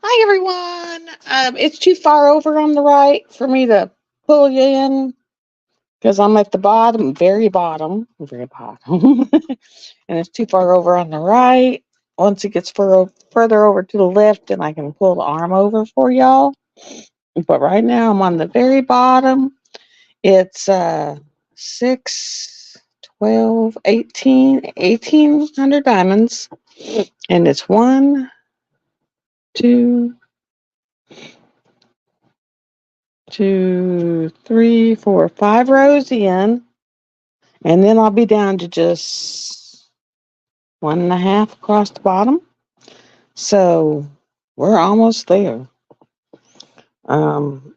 Hi, everyone. It's too far over on the right for me to pull you in because I'm at the bottom, very bottom, and it's too far over on the right. Once it gets further over to the left, then I can pull the arm over for y'all. But right now, I'm on the very bottom. It's 6, 12, 1800 diamonds, and it's 1, 2, 2, 3, 4, 5 rows in, and then I'll be down to just 1.5 across the bottom. So we're almost there. Um,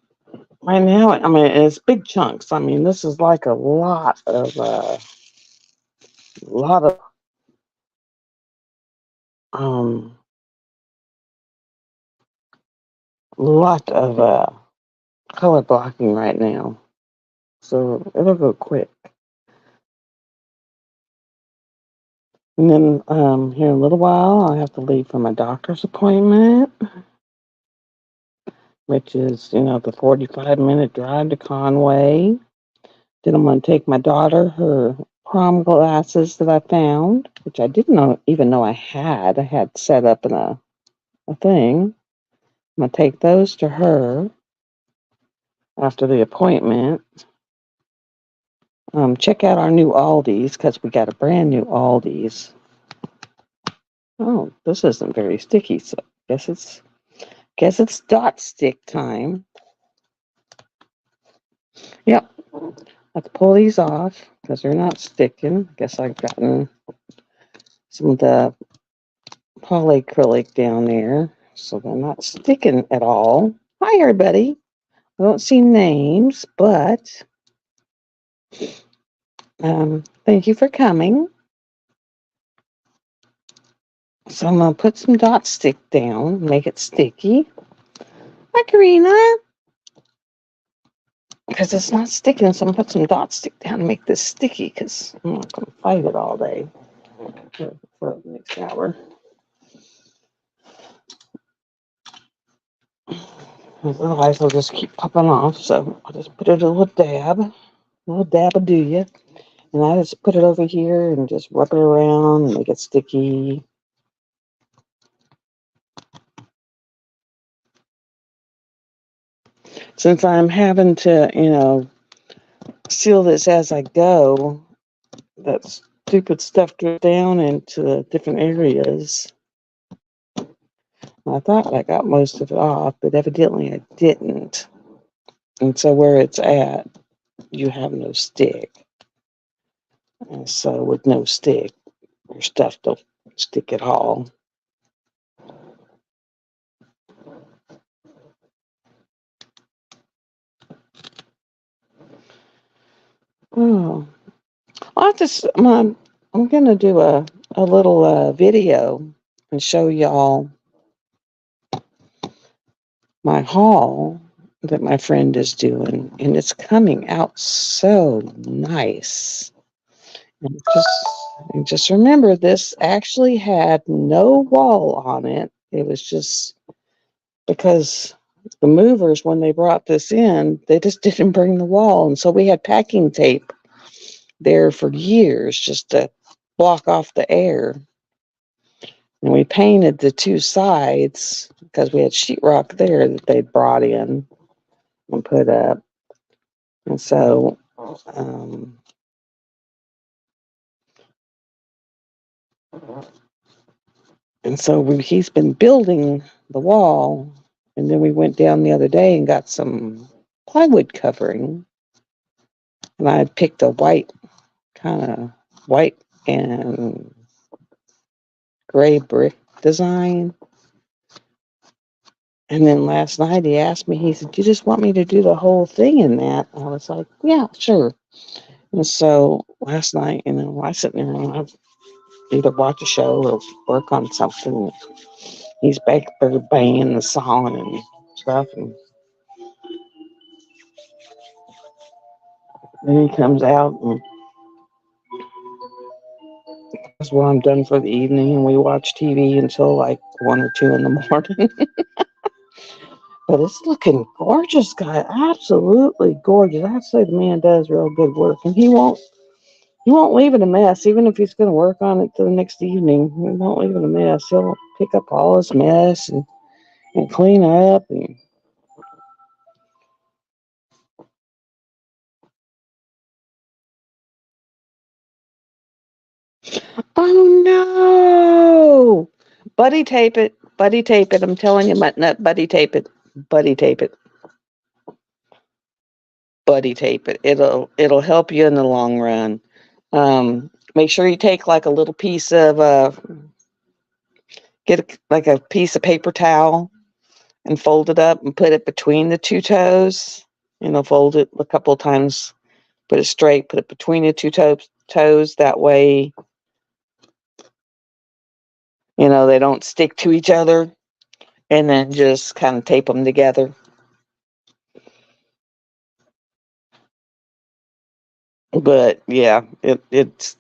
right now, I mean, it's big chunks. I mean, this is like a lot of, um, lot of color blocking right now. So it'll go quick. And then here in a little while, I have to leave for my doctor's appointment, which is, the 45-minute drive to Conway. Then I'm going to take my daughter her prom glasses that I found, which I didn't even know I had. I had set up in a thing. I'm going to take those to her after the appointment. Check out our new Aldi's because we got a brand new Aldi's. Oh, this isn't very sticky, so guess it's dot stick time. Yep, let's pull these off because they're not sticking. Guess I've gotten some of the polyacrylic down there, so they're not sticking at all. Hi, everybody. I don't see names, but thank you for coming. So I'm going to put some dot stick down, make it sticky. Hi, Karina. Because it's not sticking, so I'm going to put some dot stick down to make this sticky because I'm not going to fight it all day for the next hour. Otherwise, it'll just keep popping off. So I'll just put it a little dab will do you. And I just put it over here and just rub it around and make it sticky. Since I'm having to, seal this as I go, that stupid stuff goes down into different areas. I thought I got most of it off, but evidently I didn't. And so where it's at, you have no stick. And so with no stick, your stuff don't stick at all. Oh, I'm gonna do a little video and show y'all my haul that my friend is doing, and it's coming out so nice. And just remember, this actually had no wall on it. It was just because the movers, when they brought this in, they just didn't bring the wall, and so we had packing tape there for years just to block off the air. And we painted the two sides because we had sheetrock there that they brought in and put up. And so, he's been building the wall. And then we went down the other day and got some plywood covering. And I had picked a kind of white and gray brick design. And then last night he asked me, he said, "You just want me to do the whole thing in that?" I was like, "Yeah, sure." And so last night, I sit there and I either watch a show or work on something. He's back there banging the song and stuff. And then he comes out and that's when I'm done for the evening. And we watch TV until like 1 or 2 in the morning. But it's looking gorgeous, guy. Absolutely gorgeous. I'd say the man does real good work, and he won't leave it a mess, even if he's going to work on it till the next evening. He won't leave it a mess. He'll pick up all his mess and clean up. And oh no! Buddy tape it. Buddy tape it. I'm telling you, Mutt Nut, buddy tape it. Buddy tape it. Buddy tape it. It'll help you in the long run. Make sure you take like a little piece of like a piece of paper towel and fold it up and put it between the two toes. Fold it a couple of times, put it straight, put it between the two toes. That way, they don't stick to each other. And then just kind of tape them together. But yeah, it is.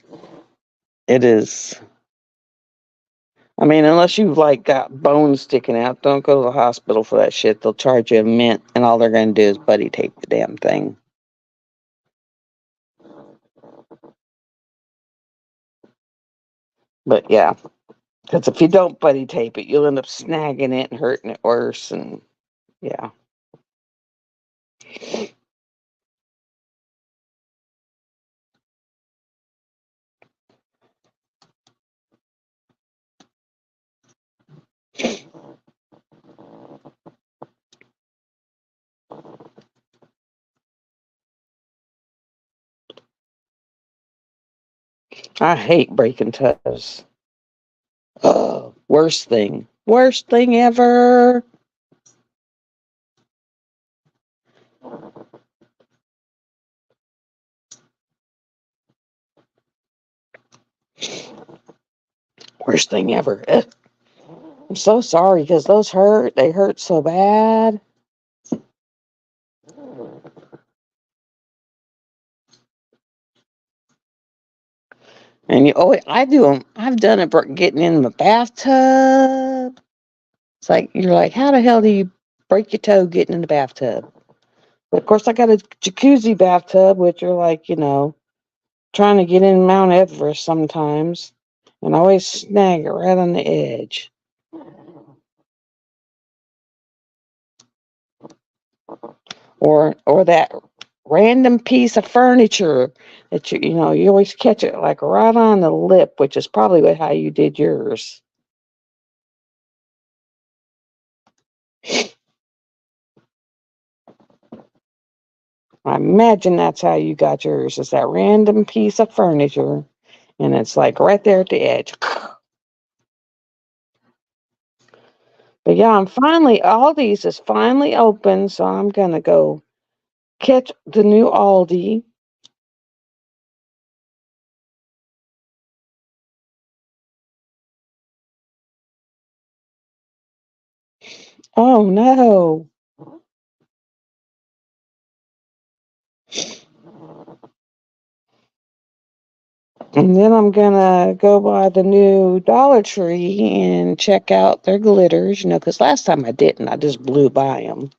I mean, unless you've like got bones sticking out, don't go to the hospital for that shit. They'll charge you a mint, and all they're going to do is buddy tape the damn thing. But yeah, because if you don't buddy tape it, you'll end up snagging it and hurting it worse. And yeah. I hate breaking toes. Oh, worst thing. Worst thing ever. Worst thing ever. Ugh. I'm so sorry because those hurt. They hurt so bad. And I do them. I've done it getting in the bathtub. It's like, you're like, how the hell do you break your toe getting in the bathtub? But of course, I got a jacuzzi bathtub, which are like, trying to get in Mount Everest sometimes. And I always snag it right on the edge. Or that random piece of furniture that you always catch it like right on the lip, which is probably how you did yours. I imagine that's how you got yours. Is that random piece of furniture, and it's like right there at the edge. But yeah, Aldi's is finally open, so I'm gonna go catch the new Aldi. Oh no. And then I'm gonna go by the new Dollar Tree and check out their glitters, because last time I didn't. I just blew by them.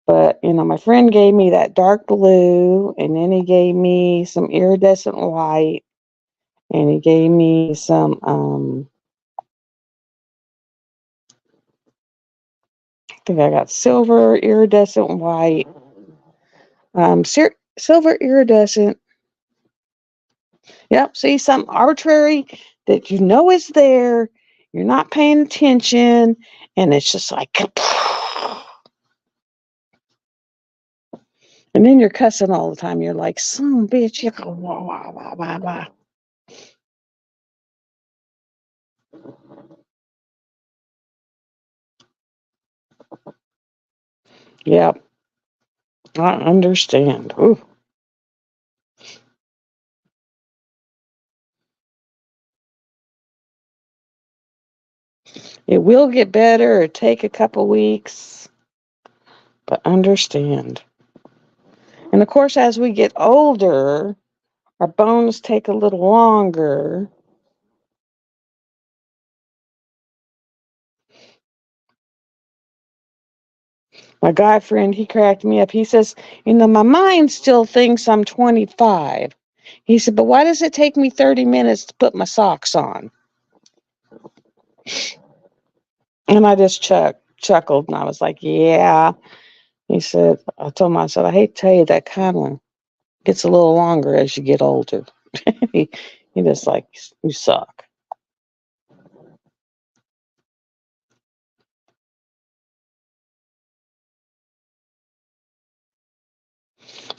But, my friend gave me that dark blue, and then he gave me some iridescent white, and he gave me some, I think I got silver, iridescent white, silver, iridescent. Yep, see, something arbitrary that is there, you're not paying attention, and it's just like, and then you're cussing all the time. You're like, son bitch, you go, wah, wah, wah, wah, wah. Yep, I understand. Ooh. It will get better or take a couple weeks, but understand. And of course, as we get older, our bones take a little longer. My guy friend, he cracked me up. He says, my mind still thinks I'm 25. He said, but why does it take me 30 minutes to put my socks on? And I just chuckled and I was like, yeah. He said, I told him, I said, I hate to tell you, that kind of gets a little longer as you get older. he, he just like, you suck.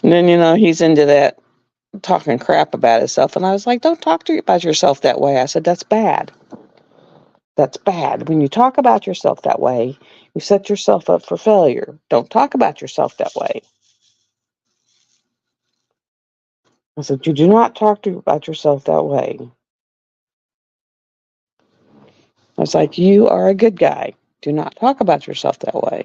And then, he's into that talking crap about himself. And I was like, don't talk about yourself that way. I said, that's bad. That's bad. When you talk about yourself that way, you set yourself up for failure. Don't talk about yourself that way. I said, you do not talk about yourself that way. I was like, you are a good guy. Do not talk about yourself that way.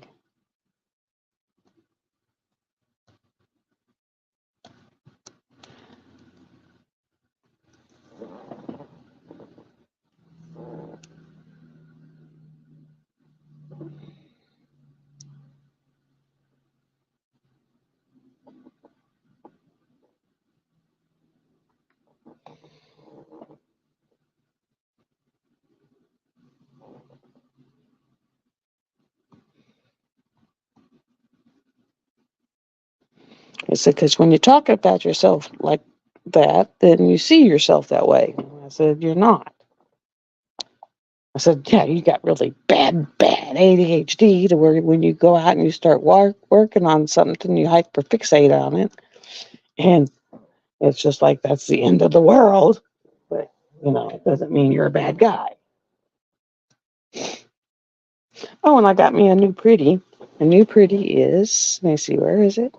I said, because when you talk about yourself like that, then you see yourself that way. I said, you're not. I said, yeah, you got really bad ADHD to where when you go out and you start working on something, you hyperfixate on it. And it's just like, that's the end of the world. But, it doesn't mean you're a bad guy. Oh, and I got me a new pretty. A new pretty is, let me see, where is it?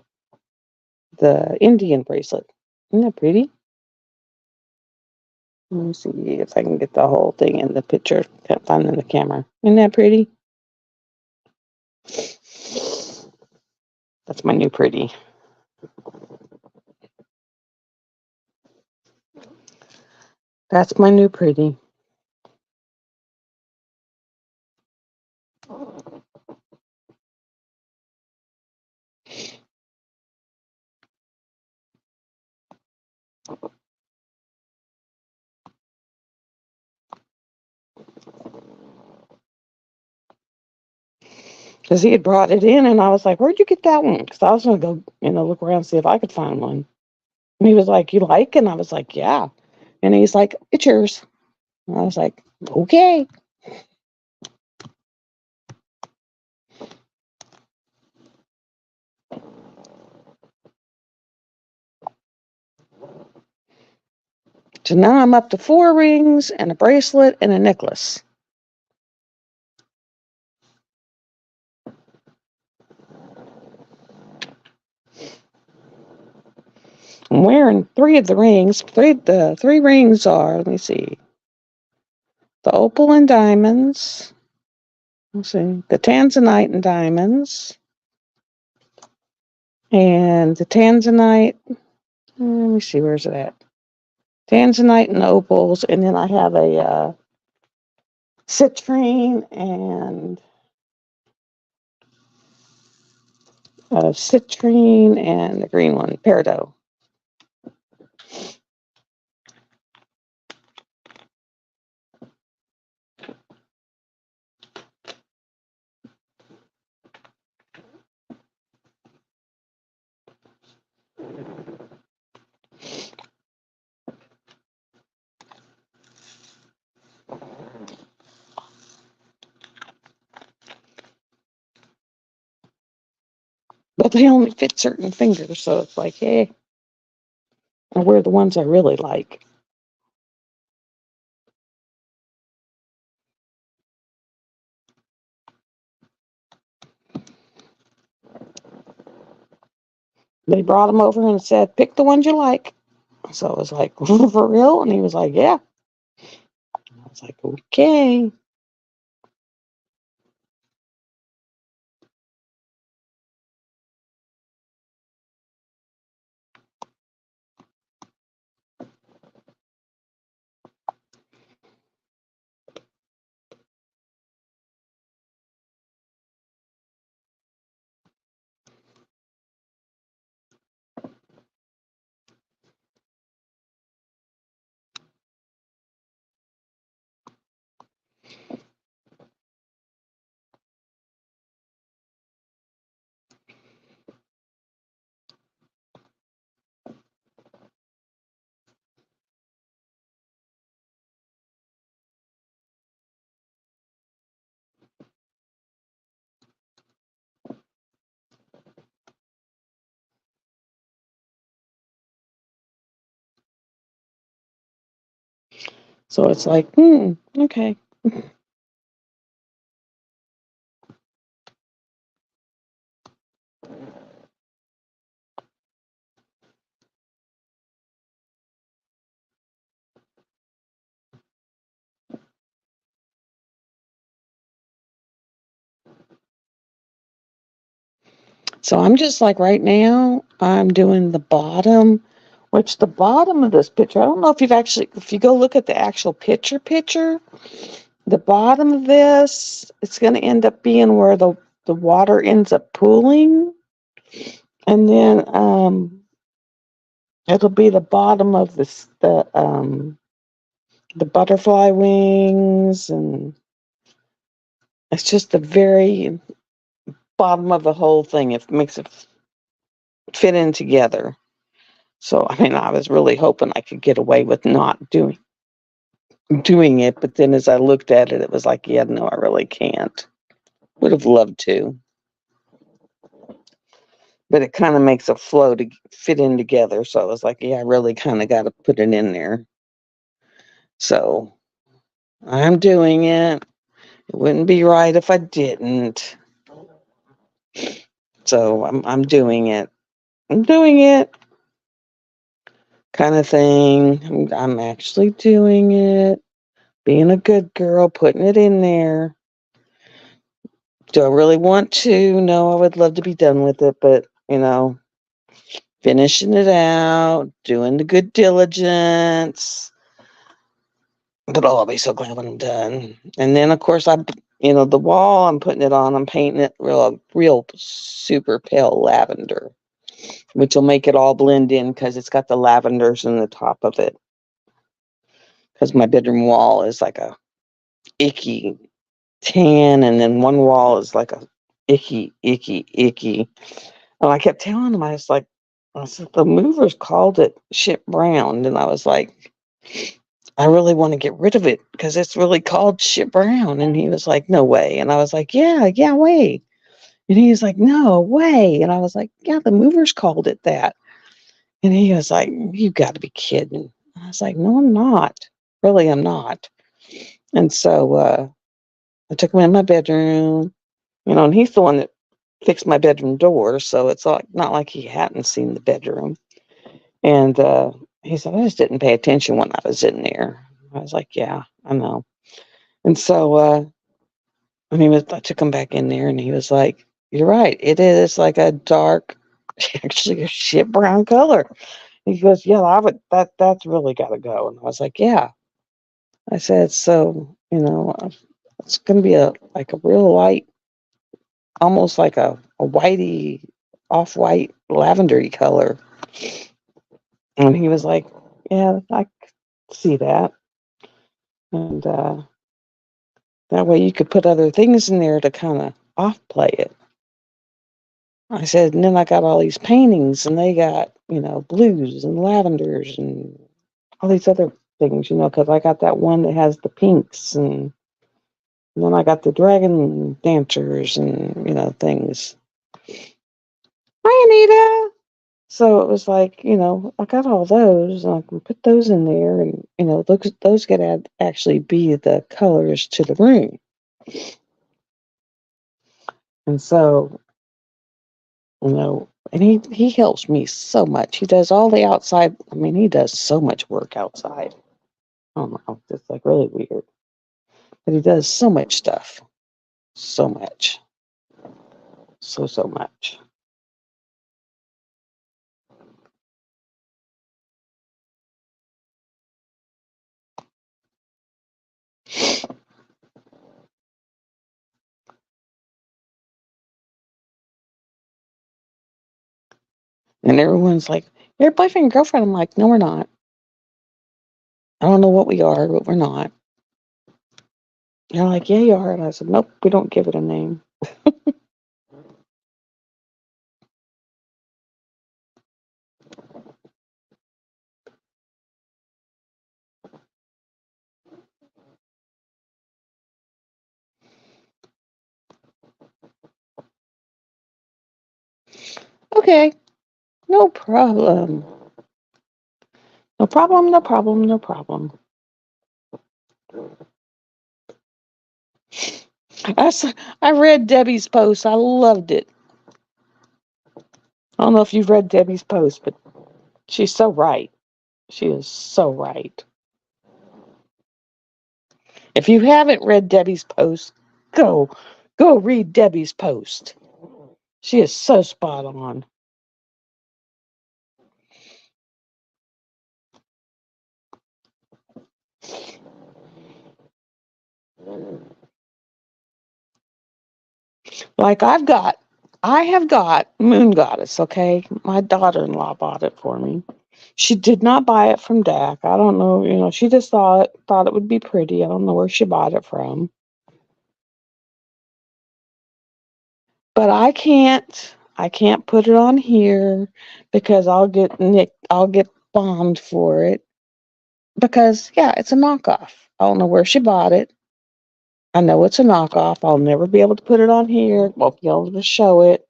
The Indian bracelet. Isn't that pretty? Let me see if I can get the whole thing in the picture. Can't find it in the camera. Isn't that pretty? That's my new pretty. That's my new pretty. Because he had brought it in, and I was like, where'd you get that one? Because I was going to go, look around and see if I could find one. And he was like, you like it? And I was like, yeah. And he's like, it's yours. And I was like, okay. So now I'm up to 4 rings and a bracelet and a necklace. I'm wearing 3 of the rings. The 3 rings are, let me see, the opal and diamonds. Let's see, the tanzanite and diamonds. And the tanzanite, let me see, where's it at? Tanzanite and opals. And then I have a citrine and the green one, peridot. But they only fit certain fingers, so it's like, hey, I wear the ones I really like. They brought them over and said, pick the ones you like. So I was like, for real? And he was like, yeah. I was like, okay. So it's like, okay. So I'm just like right now, I'm doing the bottom, which the bottom of this picture, I don't know if you go look at the actual picture, the bottom of this, it's going to end up being where the water ends up pooling. And then it'll be the bottom of the butterfly wings, and it's just the very bottom of the whole thing. It makes it fit in together. So I mean, I was really hoping I could get away with not doing it, but then as I looked at it, it was like, yeah, no, I really can't. Would have loved to, but it kind of makes a flow to fit in together. So I was like, yeah, I really kind of got to put it in there. So I'm doing it. It wouldn't be right if I didn't. So I'm doing it. I'm doing it, kind of thing. I'm actually doing it. Being a good girl, putting it in there. Do I really want to? No, I would love to be done with it, but finishing it out, doing the good diligence. But I'll be so glad when I'm done. And then, of course, the wall I'm putting it on, I'm painting it real super pale lavender, which will make it all blend in because it's got the lavenders in the top of it. Because my bedroom wall is like a icky tan, and then one wall is like a icky. And I kept telling him, I said, the movers called it shit brown. And I was like, I really want to get rid of it because it's really called shit brown. And he was like, no way. And I was like, yeah, way. And he was like, no way. And I was like, yeah, the movers called it that. And he was like, you got to be kidding. I was like, no, I'm not. Really, I'm not. And so I took him in my bedroom, and he's the one that fixed my bedroom door. So it's not like he hadn't seen the bedroom. And he said, I just didn't pay attention when I was in there. I was like, yeah, I know. And so I took him back in there, and he was like, you're right. It is like a dark, actually a shit brown color. He goes, yeah, that's really got to go. And I was like, yeah. I said, so, it's going to be like a real light, almost like a whitey, off-white lavendery color. And he was like, yeah, I see that. And that way you could put other things in there to kind of off-play it. I said, and then I got all these paintings, and they got, blues and lavenders and all these other things, because I got that one that has the pinks, and then I got the dragon dancers and, things. Hi, Anita. So it was like, I got all those, and I can put those in there, and, those could actually be the colors to the room. And so, and he helps me so much. He does all the outside. I mean, he does so much work outside. I don't know. It's like really weird. But he does so much stuff. So much. So much. And everyone's like, you're boyfriend and girlfriend. I'm like, no, we're not. I don't know what we are, but we're not. And they're like, yeah, you are. And I said, nope, we don't give it a name. Okay, no problem. No problem. I, I read Debbie's post. I loved it. I don't know if you've read Debbie's post, but she's so right. She is so right. If you haven't read Debbie's post, go read Debbie's post. She is so spot on. Like I have got Moon Goddess, okay? My daughter-in-law bought it for me. She did not buy it from DAC. I don't know, she just thought it would be pretty. I don't know where she bought it from. But I can't put it on here because I'll get bombed for it. Because yeah, it's a knockoff. I don't know where she bought it. I know it's a knockoff. I'll never be able to put it on here. Won't be able to show it.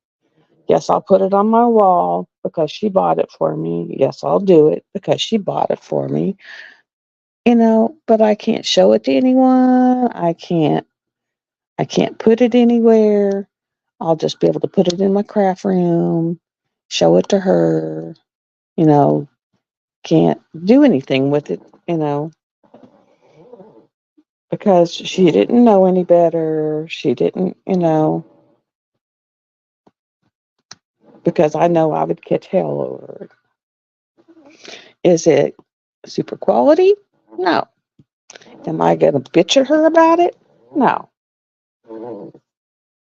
Yes, I'll put it on my wall because she bought it for me. Yes, I'll do it because she bought it for me. But I can't show it to anyone. I can't put it anywhere. I'll just be able to put it in my craft room, show it to her, you know, can't do anything with it, because she didn't know any better. She didn't, because I know I would catch hell over it. Is it super quality? No. Am I going to bitch at her about it? No.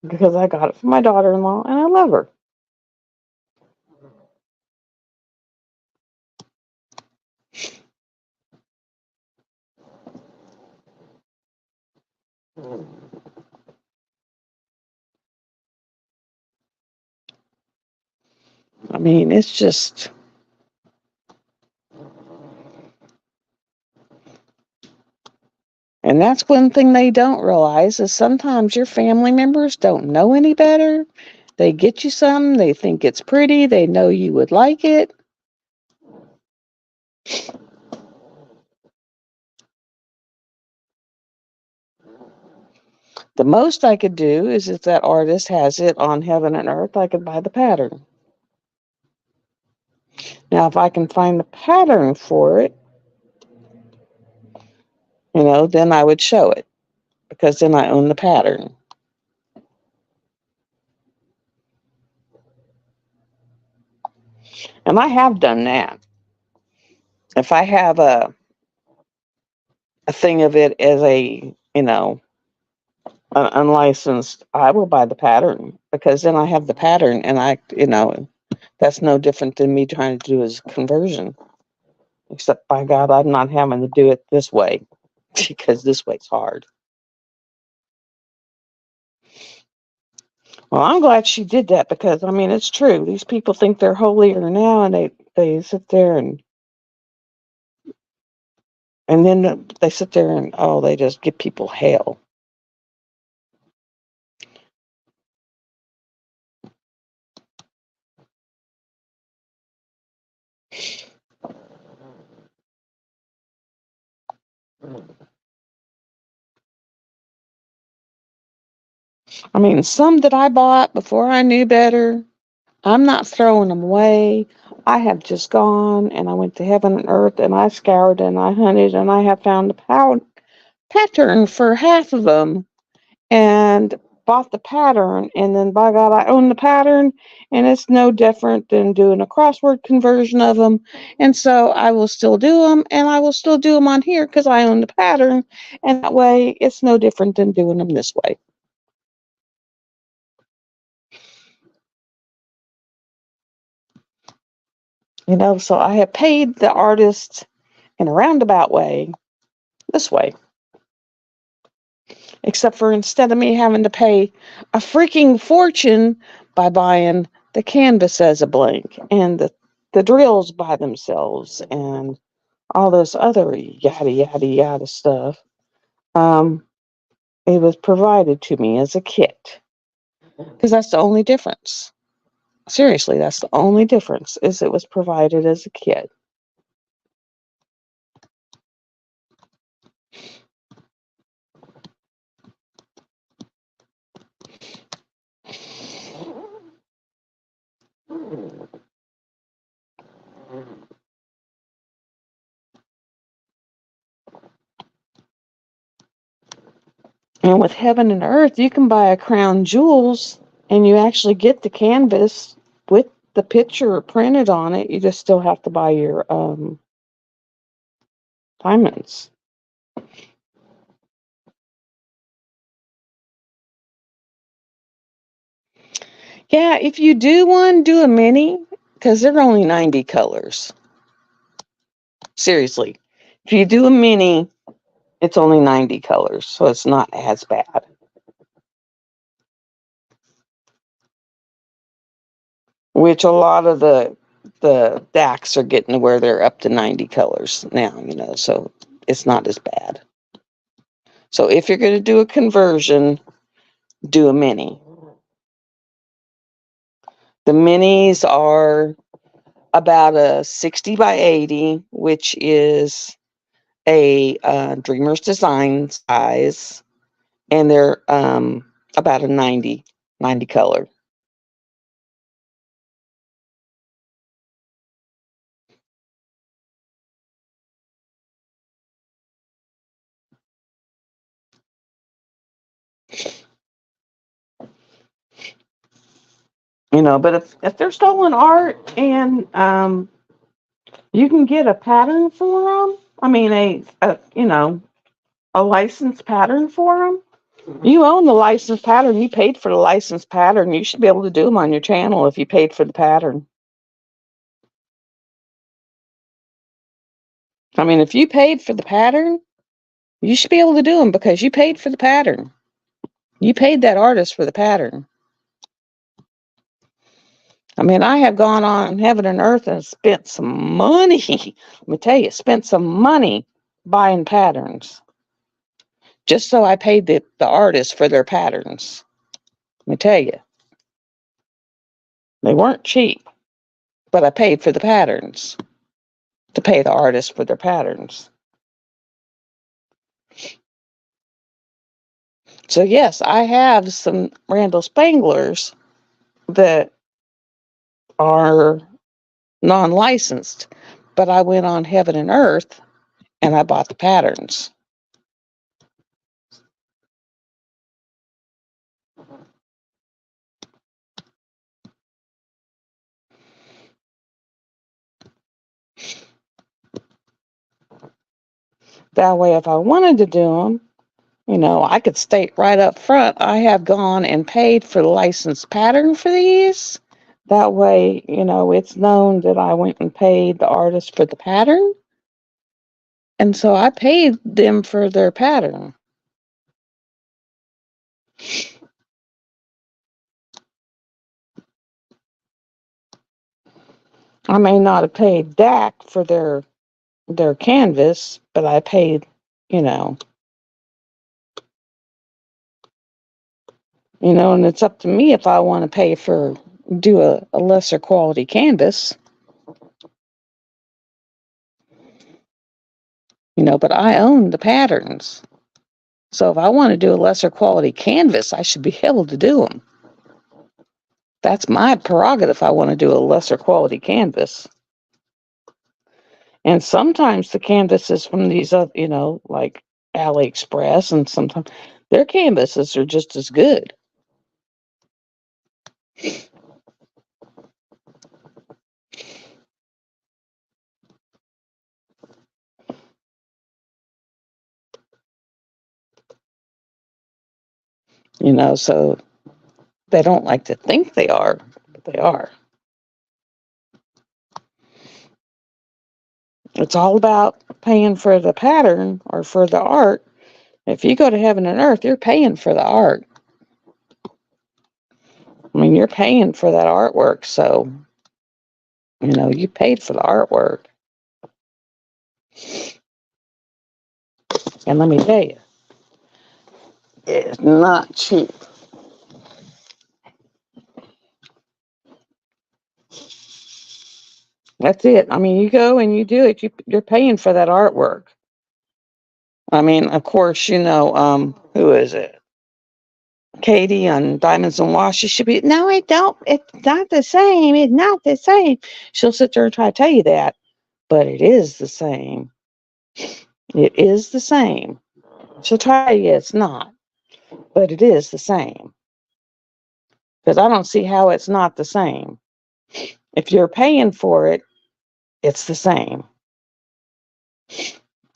Because I got it from my daughter-in-law and I love her. I mean, it's just, and that's one thing they don't realize is sometimes your family members don't know any better. They get you some, they think it's pretty, they know you would like it. The most I could do is if that artist has it on Heaven and Earth, I could buy the pattern. Now, if I can find the pattern for it, then I would show it because then I own the pattern. And I have done that. If I have a thing of it as an unlicensed, I will buy the pattern because then I have the pattern and that's no different than me trying to do as conversion. Except by God, I'm not having to do it this way because this way's hard. Well, I'm glad she did that because I mean it's true. These people think they're holier now, and they sit there and then they sit there and they just give people hell. I mean, some that I bought before I knew better, I'm not throwing them away. I have just gone and I went to Heaven and Earth and I scoured and I hunted and I have found a pattern for half of them and bought the pattern. And then by God, I own the pattern and it's no different than doing a crossword conversion of them. And so I will still do them and I will still do them on here because I own the pattern. And that way it's no different than doing them this way. So I have paid the artist in a roundabout way this way. Except for instead of me having to pay a freaking fortune by buying the canvas as a blank and the drills by themselves and all this other yada yada yada stuff, it was provided to me as a kit. Because that's the only difference. Seriously, that's the only difference is it was provided as a kit. And with Heaven and Earth, you can buy a Crown Jewels and you actually get the canvas with the picture printed on it. You just still have to buy your diamonds. Yeah, if you do one, do a mini because they're only 90 colors. Seriously. If you do a mini, it's only 90 colors, so it's not as bad. Which a lot of the DACs are getting to where they're up to 90 colors now, so it's not as bad. So if you're going to do a conversion, do a mini. The minis are about a 60 by 80, which is a Dreamer's Design size, and they're about a 90 color. But if they're stolen art and you can get a pattern for them, I mean a licensed pattern for them. You own the licensed pattern. You paid for the licensed pattern. You should be able to do them on your channel if you paid for the pattern. I mean, if you paid for the pattern, you should be able to do them because you paid for the pattern. You paid that artist for the pattern. I mean, I have gone on Heaven and Earth and spent some money. Let me tell you, spent some money buying patterns. Just so I paid the artist for their patterns. Let me tell you. They weren't cheap, but I paid for the patterns to pay the artist for their patterns. So yes, I have some Randall Spanglers that are non-licensed, but I went on Heaven and Earth and I bought the patterns. That way, if I wanted to do them, I could state right up front, I have gone and paid for the licensed pattern for these. That way, it's known that I went and paid the artist for the pattern. And so I paid them for their pattern. I may not have paid DAC for their canvas, but I paid, and it's up to me if I want to pay for do a lesser quality canvas. But I own the patterns. So if I want to do a lesser quality canvas, I should be able to do them. That's my prerogative if I want to do a lesser quality canvas. And sometimes the canvases from these other, like AliExpress, and sometimes their canvases are just as good. So they don't like to think they are, but they are. It's all about paying for the pattern or for the art. If you go to Heaven and Earth, you're paying for the art. I mean, you're paying for that artwork, so, you paid for the artwork. And let me tell you, it's not cheap. That's it. I mean, you go and you do it, you're paying for that artwork. I mean, of course, who is it? Katie on Diamonds and Wash. She should be, no, it don't. It's not the same. It's not the same. She'll sit there and try to tell you that, but it is the same. It is the same. She'll tell you it's not. but it is the same. Because I don't see how it's not the same. If you're paying for it, it's the same.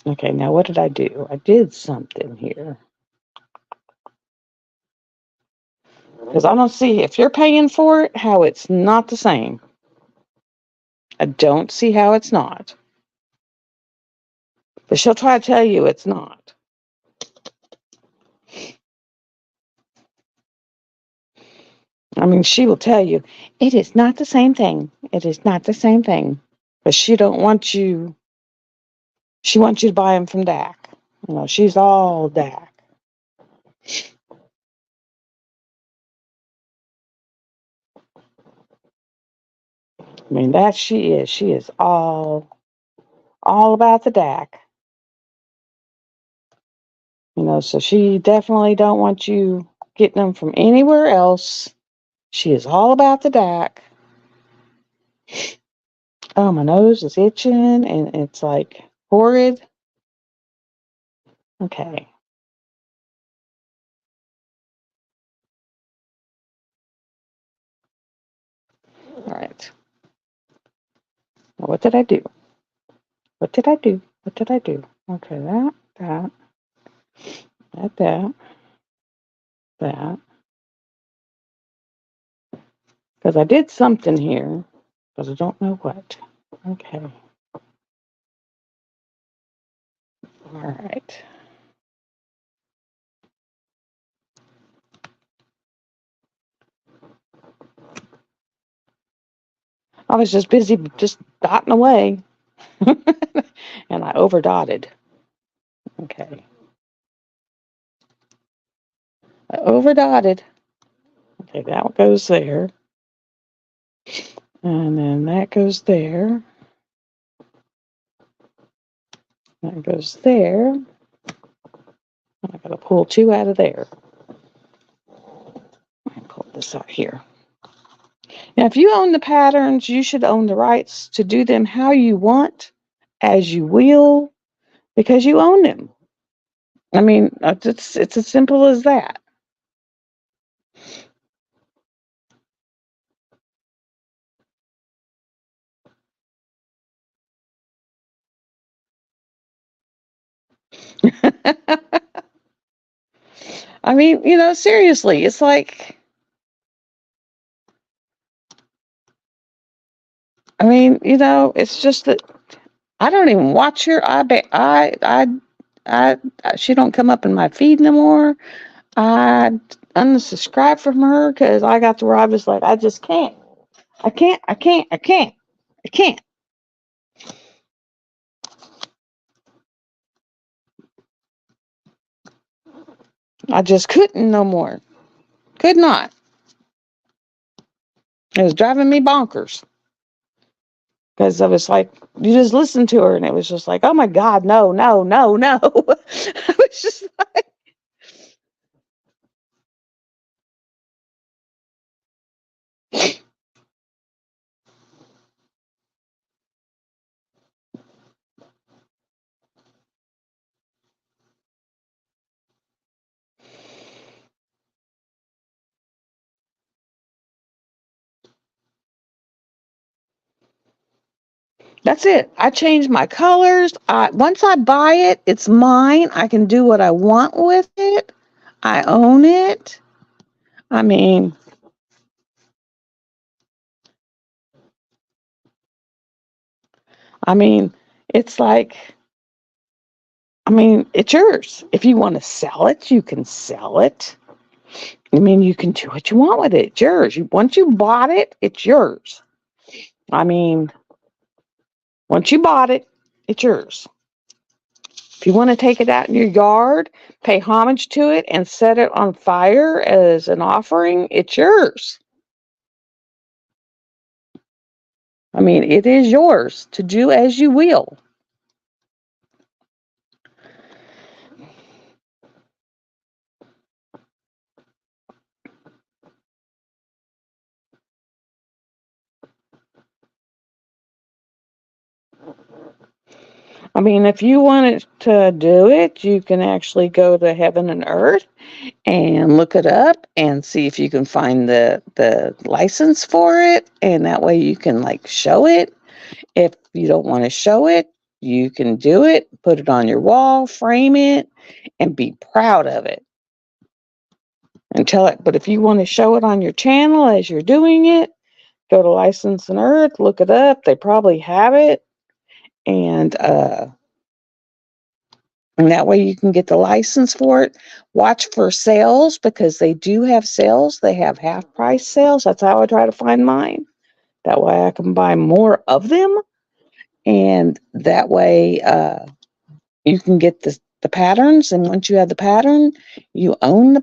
Okay, now what did I do? I did something here. Because I don't see, if you're paying for it, how it's not the same. I don't see how it's not. But she'll try to tell you it's not. I mean, she will tell you, it is not the same thing. It is not the same thing. But she don't want you, she wants you to buy them from DAC. You know, she's all DAC. I mean, that she is. She is all about the DAC. You know, so she definitely don't want you getting them from anywhere else. She is all about the DAC. Oh, my nose is itching and it's like horrid. Okay. All right. Now, what did I do? What did I do? What did I do? Okay, that, that. Because I did something here, but I don't know what. Okay. All right. I was just busy just dotting away. And I over dotted. Okay. I over dotted. Okay, that goes there. And then that goes there. That goes there. I gotta pull two out of there. Pull this out here. Now, if you own the patterns, you should own the rights to do them how you want, as you will, because you own them. I mean, it's as simple as that. I mean, you know, seriously, it's like, I mean, you know, it's just that I don't even watch her. She don't come up in my feed no more. I unsubscribed from her because I got to where I was like, I just can't. I can't. I can't. I can't. I can't. I just couldn't no more. Could not. It was driving me bonkers because I was like, you just listen to her, and it was just like, oh my God, no, no, no, no. I was just like, that's it. I changed my colors. Once I buy it, it's mine. I can do what I want with it. I own it. I mean, I mean, it's like, I mean, it's yours. If you want to sell it, you can sell it. I mean, you can do what you want with it. It's yours. Once you bought it, it's yours. I mean, once you bought it, it's yours. If you want to take it out in your yard, pay homage to it, and set it on fire as an offering, it's yours. I mean, it is yours to do as you will. I mean, if you wanted to do it, you can actually go to Heaven and Earth and look it up and see if you can find the license for it, and that way you can like show it. If you don't want to show it, you can do it, put it on your wall, frame it, and be proud of it and tell it. But if you want to show it on your channel as you're doing it, go to License and Earth, look it up. They probably have it, and that way you can get the license for it. Watch for sales because they do have sales. They have half price sales. That's how I try to find mine. That way I can buy more of them. And that way you can get the patterns. And once you have the pattern, you own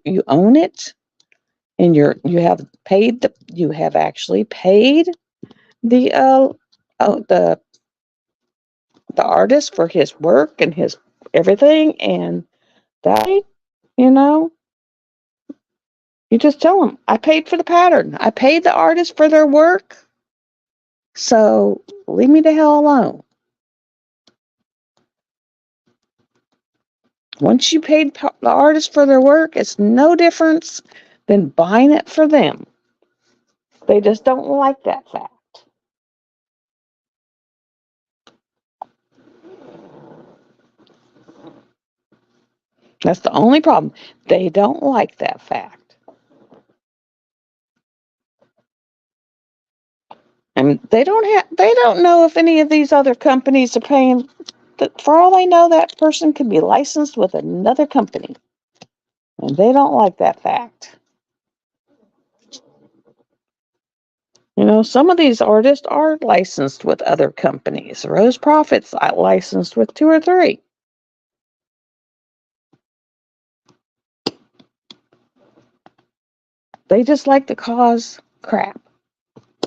you own it. And you have actually paid the the artist for his work and his everything. And that, you know, you just tell them, I paid for the pattern. I paid the artist for their work. So leave me the hell alone. Once you paid the artist for their work, it's no difference than buying it for them. They just don't like that fact. That's the only problem. They don't like that fact. And they don't know if any of these other companies are paying. For all they know, that person could be licensed with another company. And they don't like that fact. You know, some of these artists are licensed with other companies. Rose Prophet's licensed with 2 or 3. They just like to cause crap.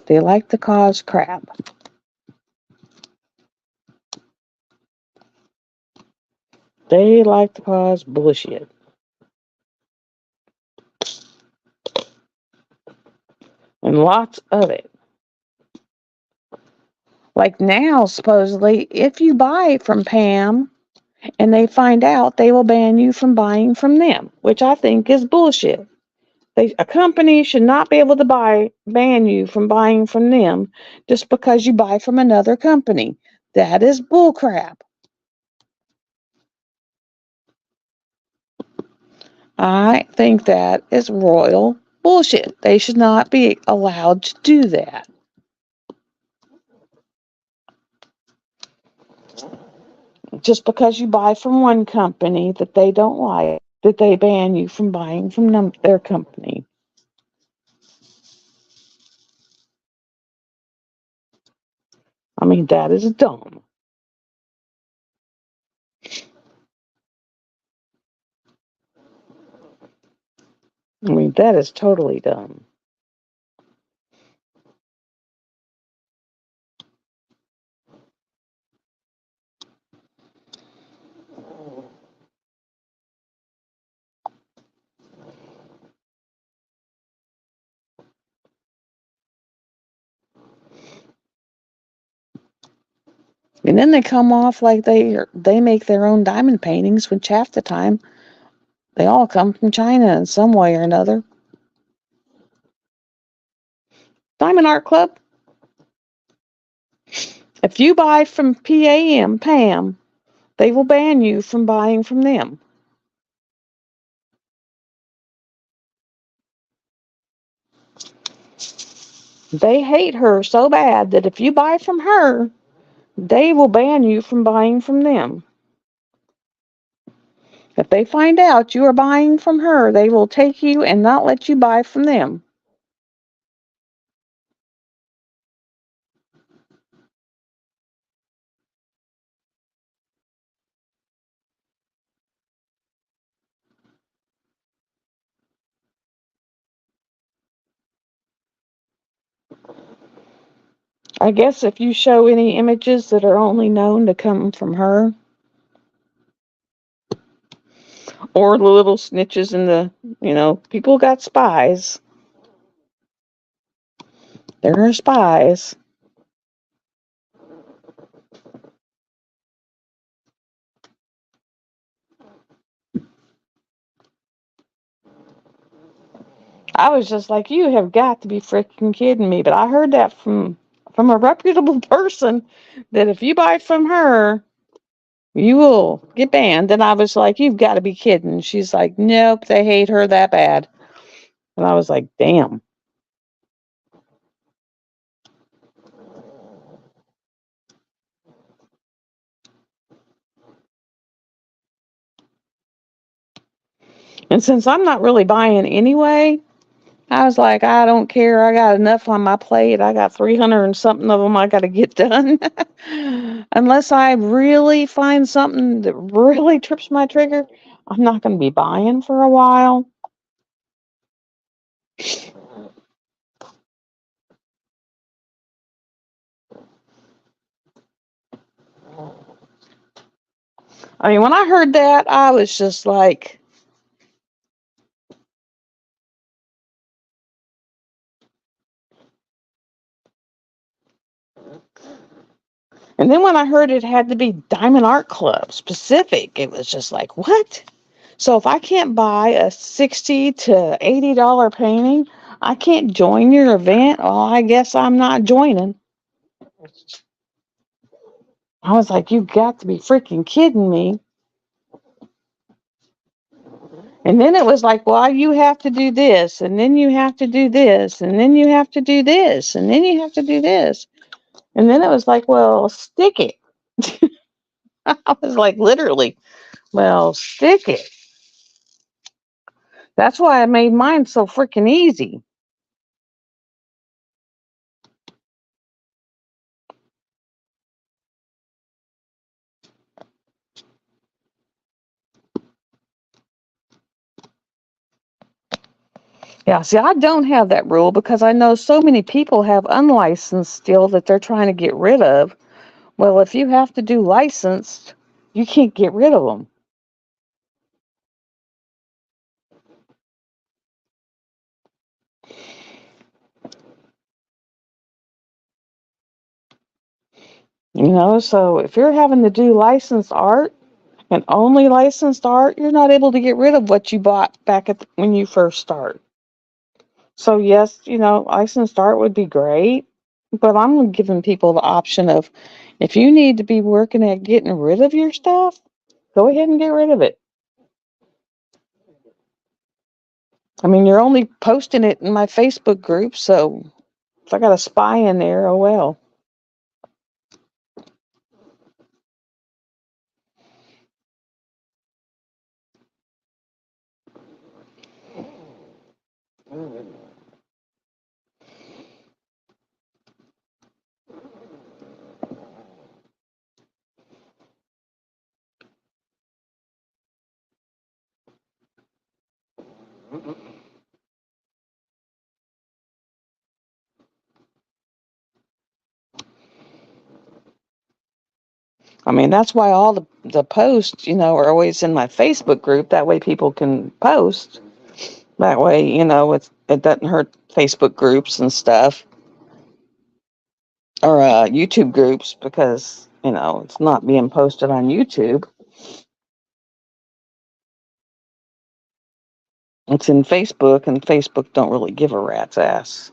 They like to cause crap. They like to cause bullshit. And lots of it. Like now, supposedly, if you buy from Pam and they find out, they will ban you from buying from them, which I think is bullshit. A company should not be able to ban you from buying from them just because you buy from another company. That is bullcrap. I think that is royal bullshit. They should not be allowed to do that. Just because you buy from one company that they don't like, that they ban you from buying from their company. I mean, that is dumb. I mean, that is totally dumb. And then they come off like they make their own diamond paintings, which half the time they all come from China in some way or another. Diamond Art Club. If you buy from Pam, they will ban you from buying from them. They hate her so bad that if you buy from her, they will ban you from buying from them. If they find out you are buying from her, they will take you and not let you buy from them. I guess if you show any images that are only known to come from her, or the little snitches in people got spies. They're her spies. I was just like, you have got to be freaking kidding me. But I heard that from a reputable person that if you buy from her, you will get banned. And I was like, you've got to be kidding. She's like, nope, they hate her that bad. And I was like, damn. And since I'm not really buying anyway, I was like, I don't care. I got enough on my plate. I got 300 and something of them I got to get done. Unless I really find something that really trips my trigger, I'm not going to be buying for a while. I mean, when I heard that, I was just like, and then when I heard it had to be Diamond Art Club specific, it was just like, what? So if I can't buy a $60 to $80 painting, I can't join your event. Oh, I guess I'm not joining. I was like, you got to be freaking kidding me. And then it was like, well, you have to do this, and then you have to do this, and then you have to do this, and then you have to do this. And then it was like, well, stick it. I was like, literally, well, stick it. That's why I made mine so freaking easy. Yeah, see, I don't have that rule because I know so many people have unlicensed still that they're trying to get rid of. Well, if you have to do licensed, you can't get rid of them. So if you're having to do licensed art and only licensed art, you're not able to get rid of what you bought back when you first start. So yes, licensed art would be great, but I'm giving people the option of if you need to be working at getting rid of your stuff, go ahead and get rid of it. I mean, you're only posting it in my Facebook group, so if I got a spy in there, oh well. I mean, that's why all the posts, are always in my Facebook group. That way people can post. That way, it doesn't hurt Facebook groups and stuff or YouTube groups because, it's not being posted on YouTube. It's in Facebook, and Facebook don't really give a rat's ass.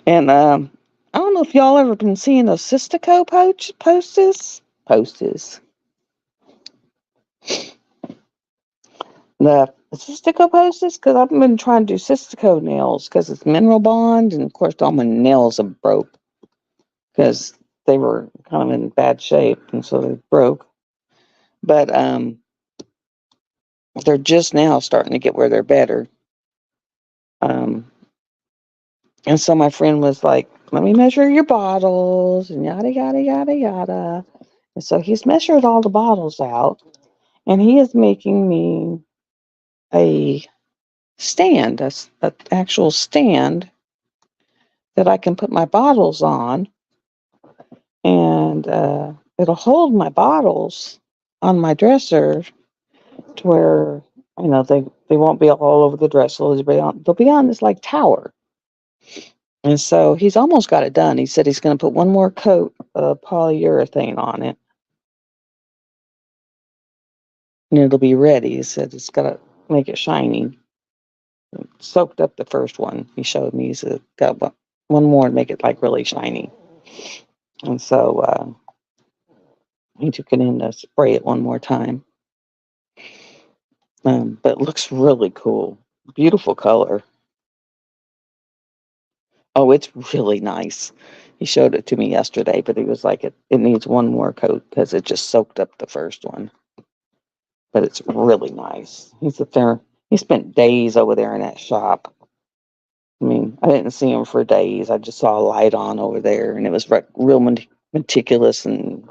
And I don't know if y'all ever been seeing those Sistico posters. The Sistico posters, because I've been trying to do Sistico nails because it's mineral bond, and of course all my nails are broke because they were kind of in bad shape, and so they broke. But they're just now starting to get where they're better. Um, and so my friend was like, "Let me measure your bottles," and yada yada yada yada. And so he's measured all the bottles out, and he is making me a stand, a actual stand that I can put my bottles on, and it'll hold my bottles on my dresser to where they won't be all over the dresser. They'll be on this like tower, And so he's almost got it done. He said he's going to put one more coat of polyurethane on it, and it'll be ready. He said it's got to make it shiny. Soaked up the first one. He showed me. He said got one more to make it like really shiny. And so he took it in to spray it one more time. But it looks really cool. Beautiful color. Oh, it's really nice. He showed it to me yesterday, but he was like, it needs one more coat because it just soaked up the first one. But it's really nice. He's up there. He spent days over there in that shop. I mean, I didn't see him for days. I just saw a light on over there, and it was real meticulous and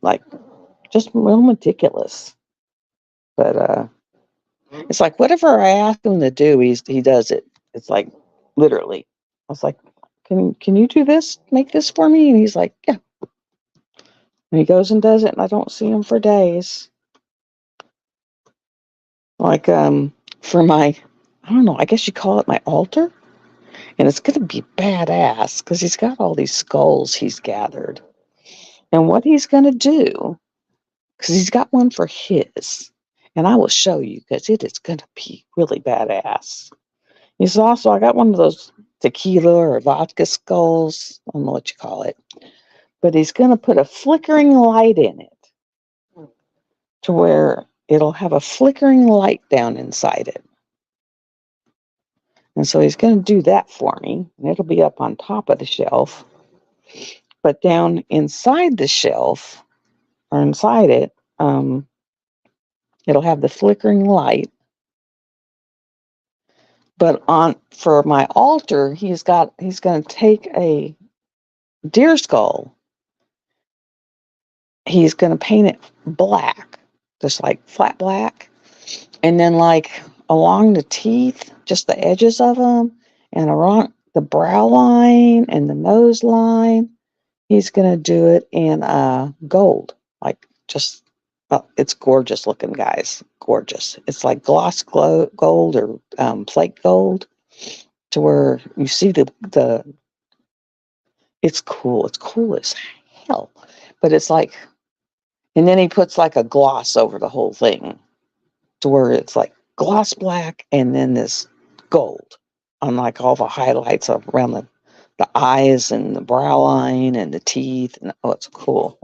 like just real meticulous. But it's like whatever I ask him to do, he does it. It's like literally. I was like, can you do this? Make this for me? And he's like, yeah. And he goes and does it, and I don't see him for days. Like for my, I don't know, I guess you call it my altar, and it's gonna be badass because he's got all these skulls he's gathered, and what he's gonna do, because he's got one for his, and I will show you because it is gonna be really badass. He's also, I got one of those tequila or vodka skulls. I don't know what you call it. But he's going to put a flickering light in it to where it'll have a flickering light down inside it. And so he's going to do that for me. And it'll be up on top of the shelf. But down inside the shelf, or inside it, it'll have the flickering light. But for my altar, he's going to take a deer skull. He's going to paint it black, just like flat black. And then like along the teeth, just the edges of them, and around the brow line and the nose line, he's going to do it in gold. Like just, it's gorgeous looking, guys. Gorgeous. It's like gloss gold or plate gold to where you see it's cool. It's cool as hell. But it's like, and then he puts like a gloss over the whole thing to where it's like gloss black and then this gold on like all the highlights around the eyes and the brow line and the teeth. And oh, it's cool.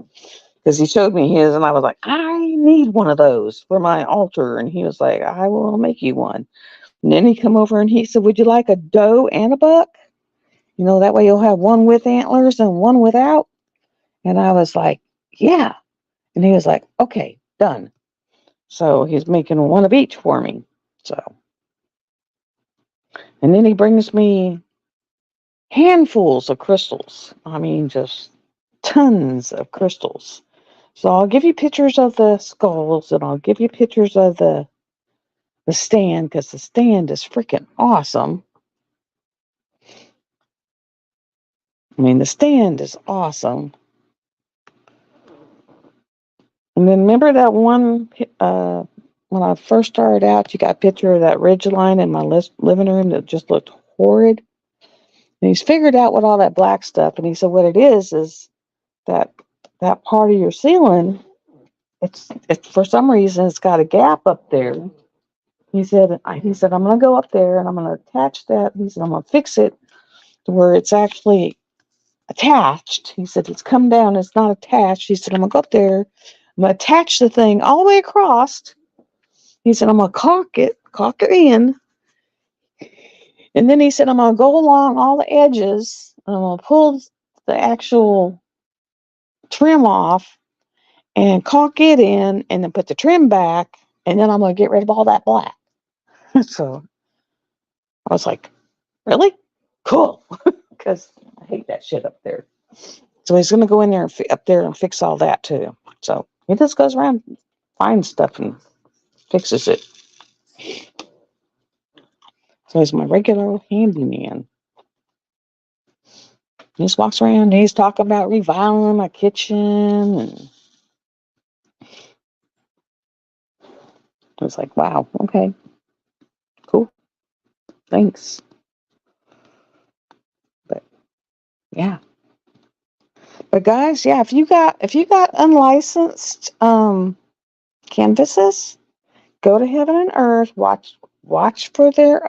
Because he showed me his and I was like, I need one of those for my altar. And he was like, I will make you one. And then he come over and he said, would you like a doe and a buck? You know, that way you'll have one with antlers and one without. And I was like, yeah. And he was like, okay, done. So he's making one of each for me. So, and then he brings me handfuls of crystals. I mean, just tons of crystals. So I'll give you pictures of the skulls and I'll give you pictures of the stand because the stand is freaking awesome. I mean, the stand is awesome. And then remember that one when I first started out, you got a picture of that ridge line in my living room that just looked horrid. And he's figured out what all that black stuff. And he said, what it is that part of your ceiling, it's for some reason it's got a gap up there. He said, I'm going to go up there and I'm going to attach that. He said, I'm going to fix it to where it's actually attached. He said, it's come down, it's not attached. He said, I'm going to go up there, I'm going to attach the thing all the way across. He said, I'm going to caulk it in. And then he said, I'm going to go along all the edges and I'm going to pull the actual trim off and caulk it in and then put the trim back. And then I'm going to get rid of all that black. So I was like, really? Cool. Because I hate that shit up there. So he's going to go in there and fix all that too. So he just goes around, finds stuff and fixes it. So he's my regular handyman. He just walks around and he's talking about reviling my kitchen. And I was like, wow, okay, cool. Thanks. Yeah. But guys, yeah, if you got unlicensed canvases, go to Heaven and Earth, watch for their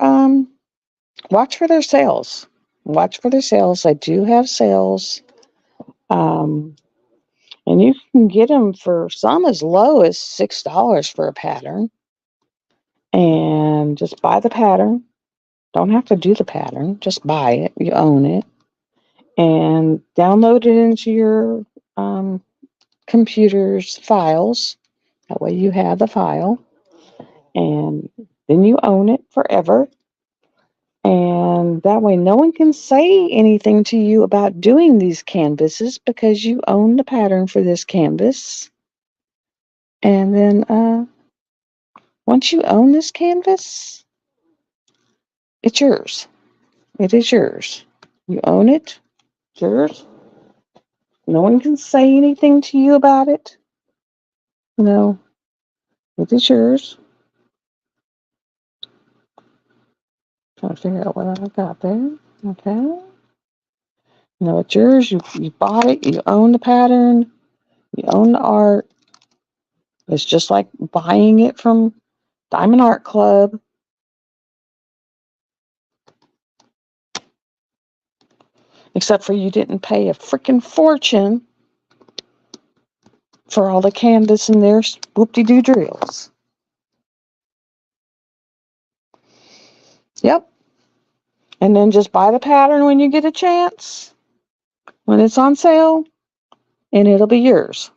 sales. Watch for their sales. They do have sales. Um and you can get them for some as low as $6 for a pattern. And just buy the pattern. Don't have to do the pattern, just buy it. You own it. And download it into your um, computer's files. That way you have the file. And then you own it forever. And that way no one can say anything to you about doing these canvases because you own the pattern for this canvas. And then once you own this canvas, it's yours. It is yours. You own it. It's yours. No one can say anything to you about it. No, it is yours. Trying to figure out what I got there. Okay. No, it's yours. You bought it. You own the pattern. You own the art. It's just like buying it from Diamond Art Club. Except for you didn't pay a freaking fortune for all the canvas in their whoop-de-doo drills. Yep. And then just buy the pattern when you get a chance, when it's on sale, and it'll be yours.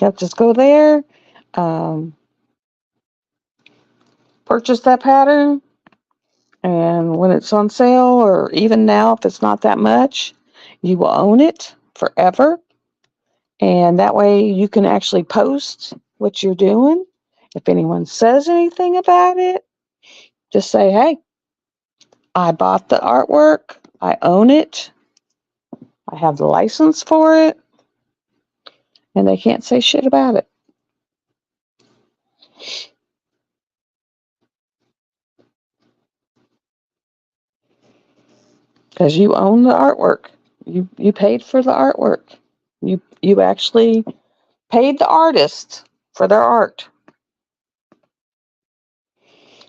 Yep, just go there, um, purchase that pattern, and when it's on sale, or even now if it's not that much, you will own it forever. And that way you can actually post what you're doing. If anyone says anything about it, just say, hey, I bought the artwork, I own it, I have the license for it, and they can't say shit about it. Because you own the artwork. You paid for the artwork. You actually paid the artist for their art.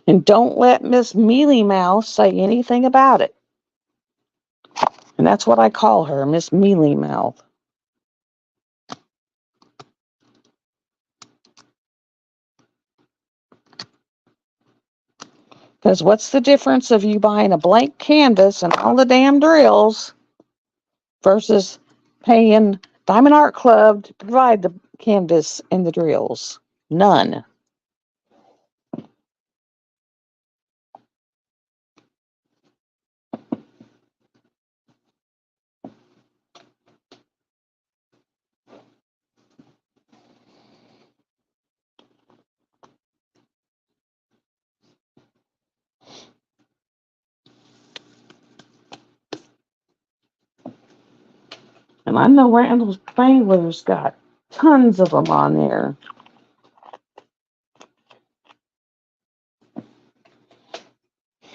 And don't let Miss Mealy Mouse say anything about it. And that's what I call her, Miss Mealy Mouth. Because what's the difference of you buying a blank canvas and all the damn drills versus paying Diamond Art Club to provide the canvas and the drills? None. And I know Randall's Spangler's got tons of them on there.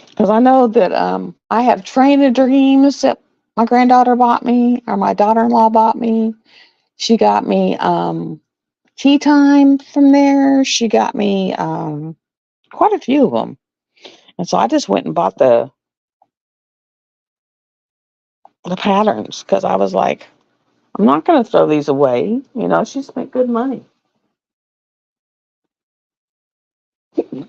Because I know that I have Train of Dreams that my granddaughter bought me, or my daughter-in-law bought me. She got me Tea Time from there. She got me quite a few of them. And so I just went and bought the patterns because I was like, I'm not going to throw these away. You know, she spent good money. You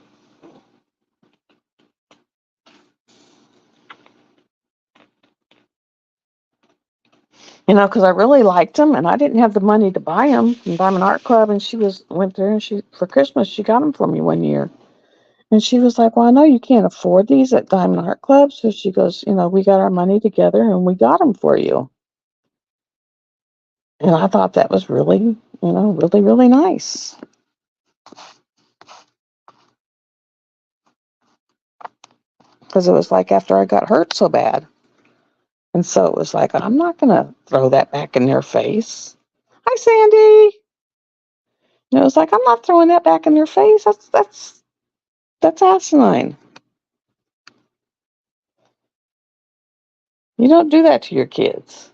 know, because I really liked them, and I didn't have the money to buy them from Diamond Art Club. And she went there, and she for Christmas she got them for me one year. And she was like, well, I know you can't afford these at Diamond Art Club. So she goes, you know, we got our money together and we got them for you. And I thought that was really, really, really nice. Because it was like after I got hurt so bad. And so it was like, I'm not going to throw that back in their face. Hi, Sandy. And it was like, I'm not throwing that back in their face. That's asinine. You don't do that to your kids.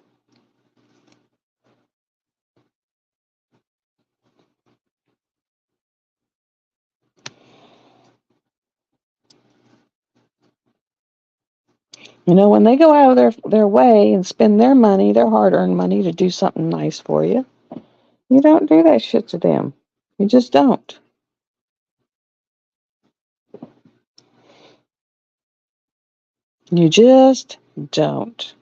You know, when they go out of their way and spend their money, their hard-earned money, to do something nice for you, you don't do that shit to them. You just don't. You just don't.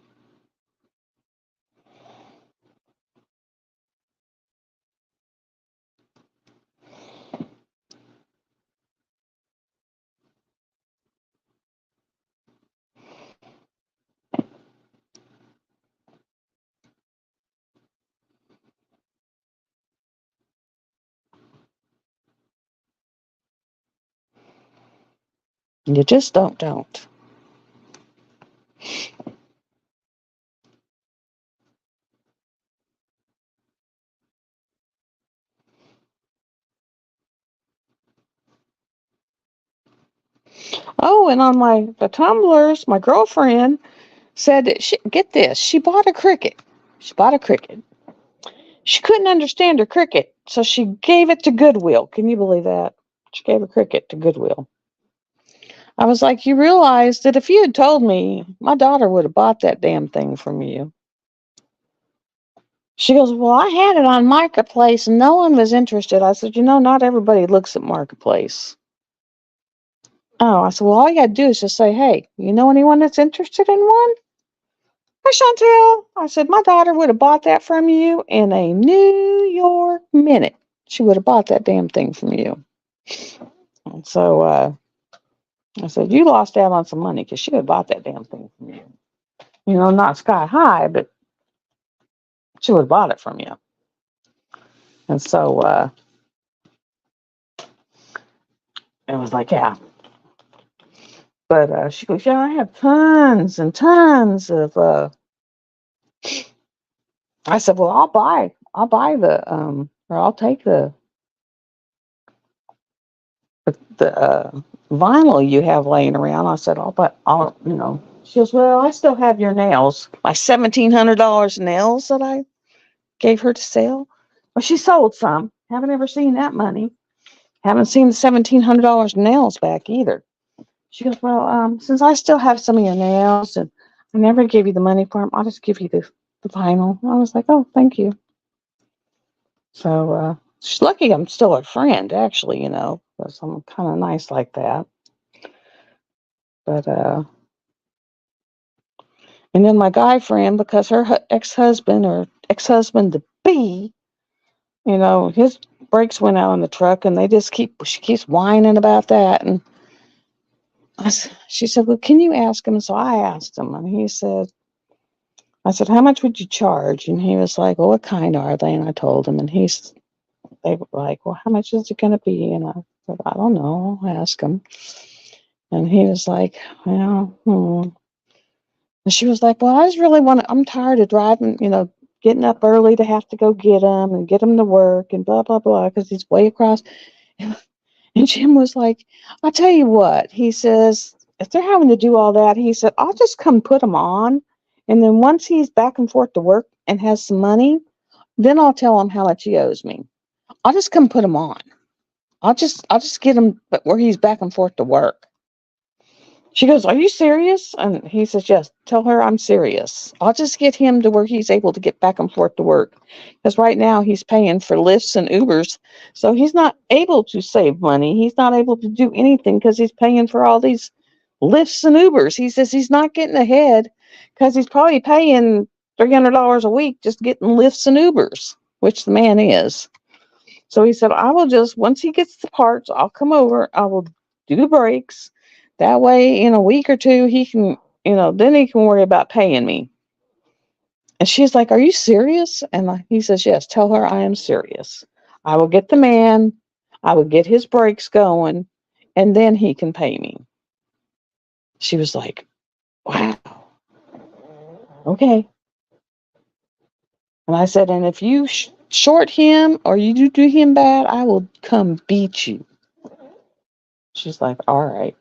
You just don't. Oh, and on the tumblers, my girlfriend said that get this, she bought a cricket. She bought a cricket. She couldn't understand her cricket, so she gave it to Goodwill. Can you believe that? She gave a cricket to Goodwill. I was like, you realize that if you had told me, my daughter would have bought that damn thing from you. She goes, well, I had it on Marketplace and no one was interested. I said, not everybody looks at Marketplace. Oh, I said, well, all you got to do is just say, hey, you know anyone that's interested in one? Hi, Chantel. I said, my daughter would have bought that from you in a New York minute. She would have bought that damn thing from you. And so I said, you lost out on some money because she would have bought that damn thing from you. Not sky high, but she would have bought it from you. And so it was like, yeah. But she goes, yeah, I have tons and tons of. I said, well, I'll buy or I'll take the vinyl you have laying around. I said, I'll. She goes, well, I still have your nails, my $1,700 nails that I gave her to sell. Well, she sold some. Haven't ever seen that money. Haven't seen the $1,700 nails back either. She goes, well, since I still have some of your nails and I never gave you the money for them, I'll just give you the vinyl. I was like, oh, thank you. So she's lucky I'm still her friend, actually, because I'm kind of nice like that. But and then my guy friend, because her ex-husband to be, his brakes went out on the truck, and she keeps whining about that, and she said, well, can you ask him? So I asked him, and I said, how much would you charge? And he was like, well, what kind are they? And I told him, and they were like, well, how much is it going to be? And I said, I don't know. I'll ask him. And he was like, well, And she was like, well, I just really I'm tired of driving, getting up early to have to go get him and get him to work and blah, blah, blah, because he's way across. And Jim was like, I'll tell you what, he says, if they're having to do all that, he said, I'll just come put him on. And then once he's back and forth to work and has some money, then I'll tell him how much he owes me. I'll just come put him on. I'll just get him where he's back and forth to work. She goes, are you serious? And he says, yes, tell her I'm serious. I'll just get him to where he's able to get back and forth to work. Because right now he's paying for Lyfts and Ubers. So he's not able to save money. He's not able to do anything because he's paying for all these Lyfts and Ubers. He says he's not getting ahead because he's probably paying $300 a week just getting Lyfts and Ubers, which the man is. So he said, I will just, once he gets the parts, I'll come over. I will do the brakes. That way, in a week or two, he can, then he can worry about paying me. And she's like, are you serious? And he says, yes, tell her I am serious. I will get the man. I will get his brakes going, and then he can pay me. She was like, wow. okay. And I said, and if you short him or you do him bad, I will come beat you. She's like, all right.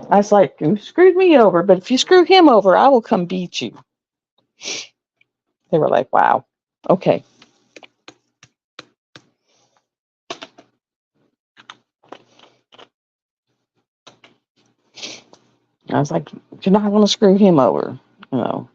I was like, you screwed me over, but if you screw him over, I will come beat you. They were like, wow, okay. I was like, you're not going to screw him over, you know.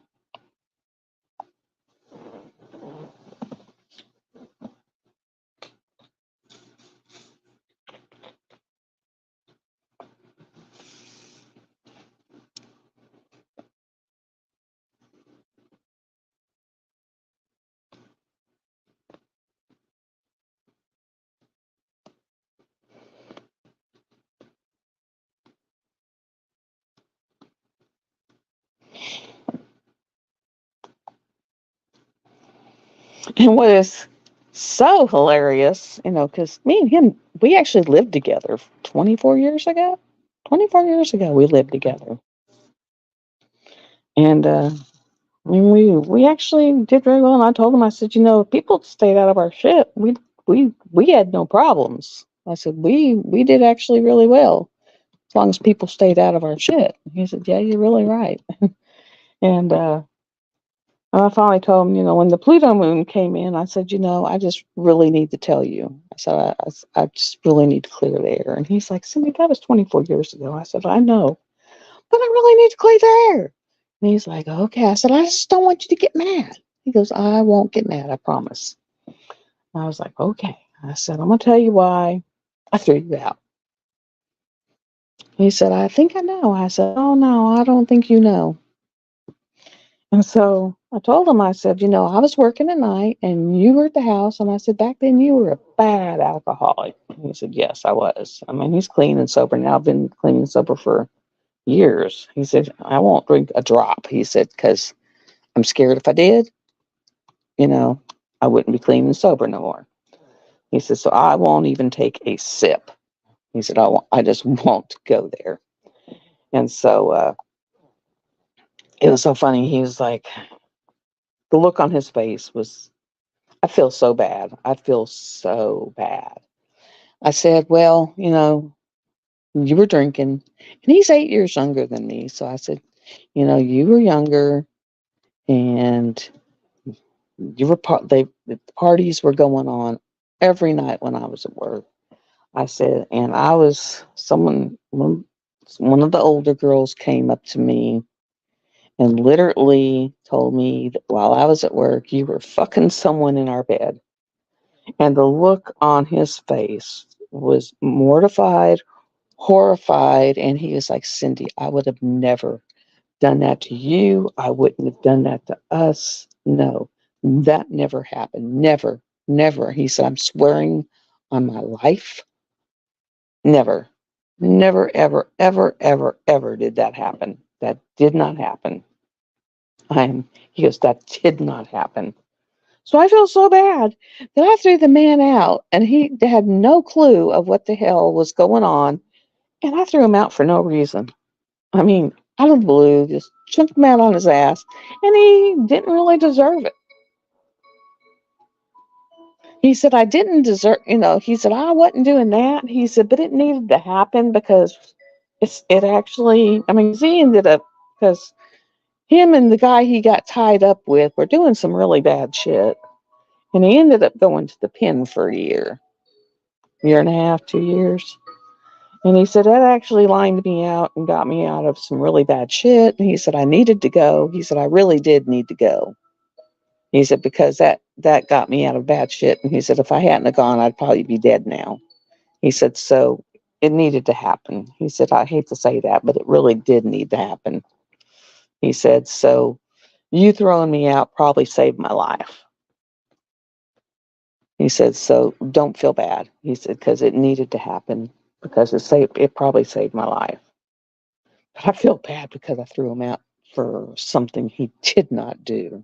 And what is so hilarious, you know, because me and him, we actually lived together 24 years ago. 24 years ago, we lived together. And I mean, we actually did very well. And I told him, I said, you know, if people stayed out of our shit, we had no problems. I said, we did actually really well as long as people stayed out of our shit. He said, yeah, you're really right. And I finally told him, you know, when the Pluto moon came in, I said, you know, I just really need to tell you. I said, I just really need to clear the air. And he's like, Cindy, that was 24 years ago. I said, I know, but I really need to clear the air. And he's like, okay. I said, I just don't want you to get mad. He goes, I won't get mad, I promise. And I was like, okay. I said, I'm going to tell you why I threw you out. He said, I think I know. I said, oh, no, I don't think you know. And so I told him, I said, you know, I was working at night and you were at the house. And I said, back then you were a bad alcoholic. And he said, yes, I was. I mean, he's clean and sober now. I've been clean and sober for years. He said, I won't drink a drop. He said, because I'm scared if I did, you know, I wouldn't be clean and sober no more. He said, so I won't even take a sip. He said, I just won't go there. And so it was so funny. He was like, the look on his face was, I feel so bad. I feel so bad. I said, well, you know, you were drinking. And he's 8 years younger than me. So I said, you know, you were younger and you were the parties were going on every night when I was at work. I said, and I was one of the older girls came up to me and literally told me that while I was at work, you were fucking someone in our bed. And the look on his face was mortified, horrified. And he was like, Cindy, I would have never done that to you. I wouldn't have done that to us. No, that never happened. Never, never. He said, I'm swearing on my life. Never, never, ever, ever, ever, ever did that happen. That did not happen. He goes, that did not happen. So I feel so bad that I threw the man out and he had no clue of what the hell was going on. And I threw him out for no reason. I mean, out of the blue, just chunked him out on his ass. And he didn't really deserve it. He said, I didn't deserve, you know, he said, I wasn't doing that. He said, but it needed to happen because it actually, I mean, he ended up, because him and the guy he got tied up with were doing some really bad shit. And he ended up going to the pen for a year and a half, 2 years. And he said, that actually lined me out and got me out of some really bad shit. And he said, I needed to go. He said, I really did need to go. He said, because that got me out of bad shit. And he said, if I hadn't have gone, I'd probably be dead now. He said, so it needed to happen. He said, I hate to say that, but it really did need to happen. He said, so you throwing me out probably saved my life. He said, so don't feel bad. He said, because it needed to happen because it probably saved my life. But I feel bad because I threw him out for something he did not do.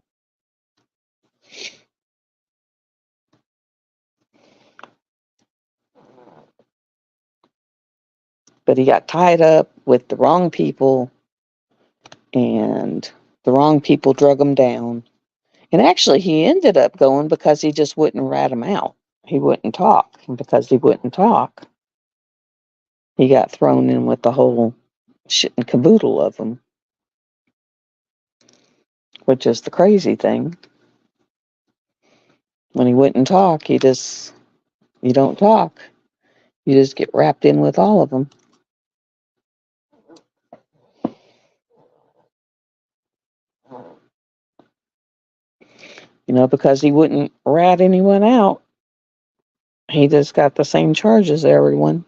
But he got tied up with the wrong people and the wrong people drug him down. And actually, he ended up going because he just wouldn't rat him out. He wouldn't talk. And because he wouldn't talk, he got thrown in with the whole shit and caboodle of them, which is the crazy thing. When he wouldn't talk, you don't talk. You just get wrapped in with all of them. Because he wouldn't rat anyone out, he just got the same charge as everyone.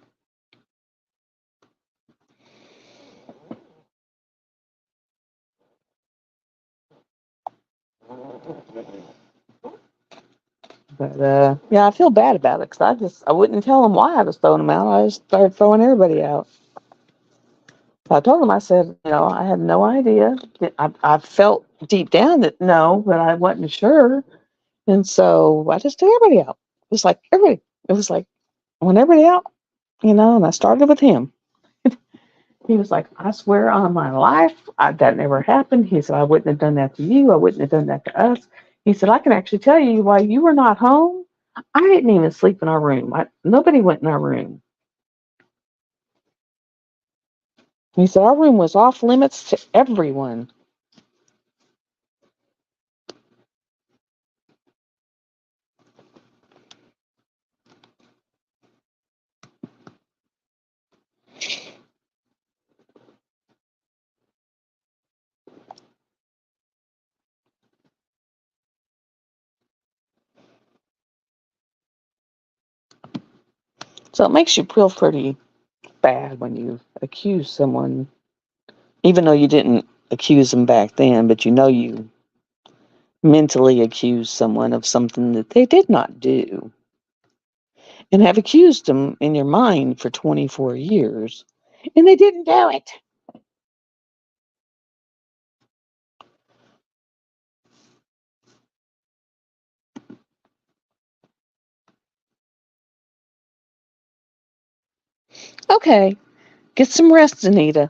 But yeah, I feel bad about it because I wouldn't tell him why I was throwing him out. I just started throwing everybody out. I told him, I said, I had no idea. I felt deep down that no, but I wasn't sure. And so I just threw everybody out. It was like everybody. It was like I went everybody out, and I started with him. He was like, I swear on my life, that never happened. He said, I wouldn't have done that to you. I wouldn't have done that to us. He said, I can actually tell you why you were not home. I didn't even sleep in our room. Nobody went in our room. He said, our room was off limits to everyone. So it makes you feel pretty bad when you accuse someone, even though you didn't accuse them back then, but you mentally accuse someone of something that they did not do and have accused them in your mind for 24 years and they didn't do it. Okay, get some rest, Anita.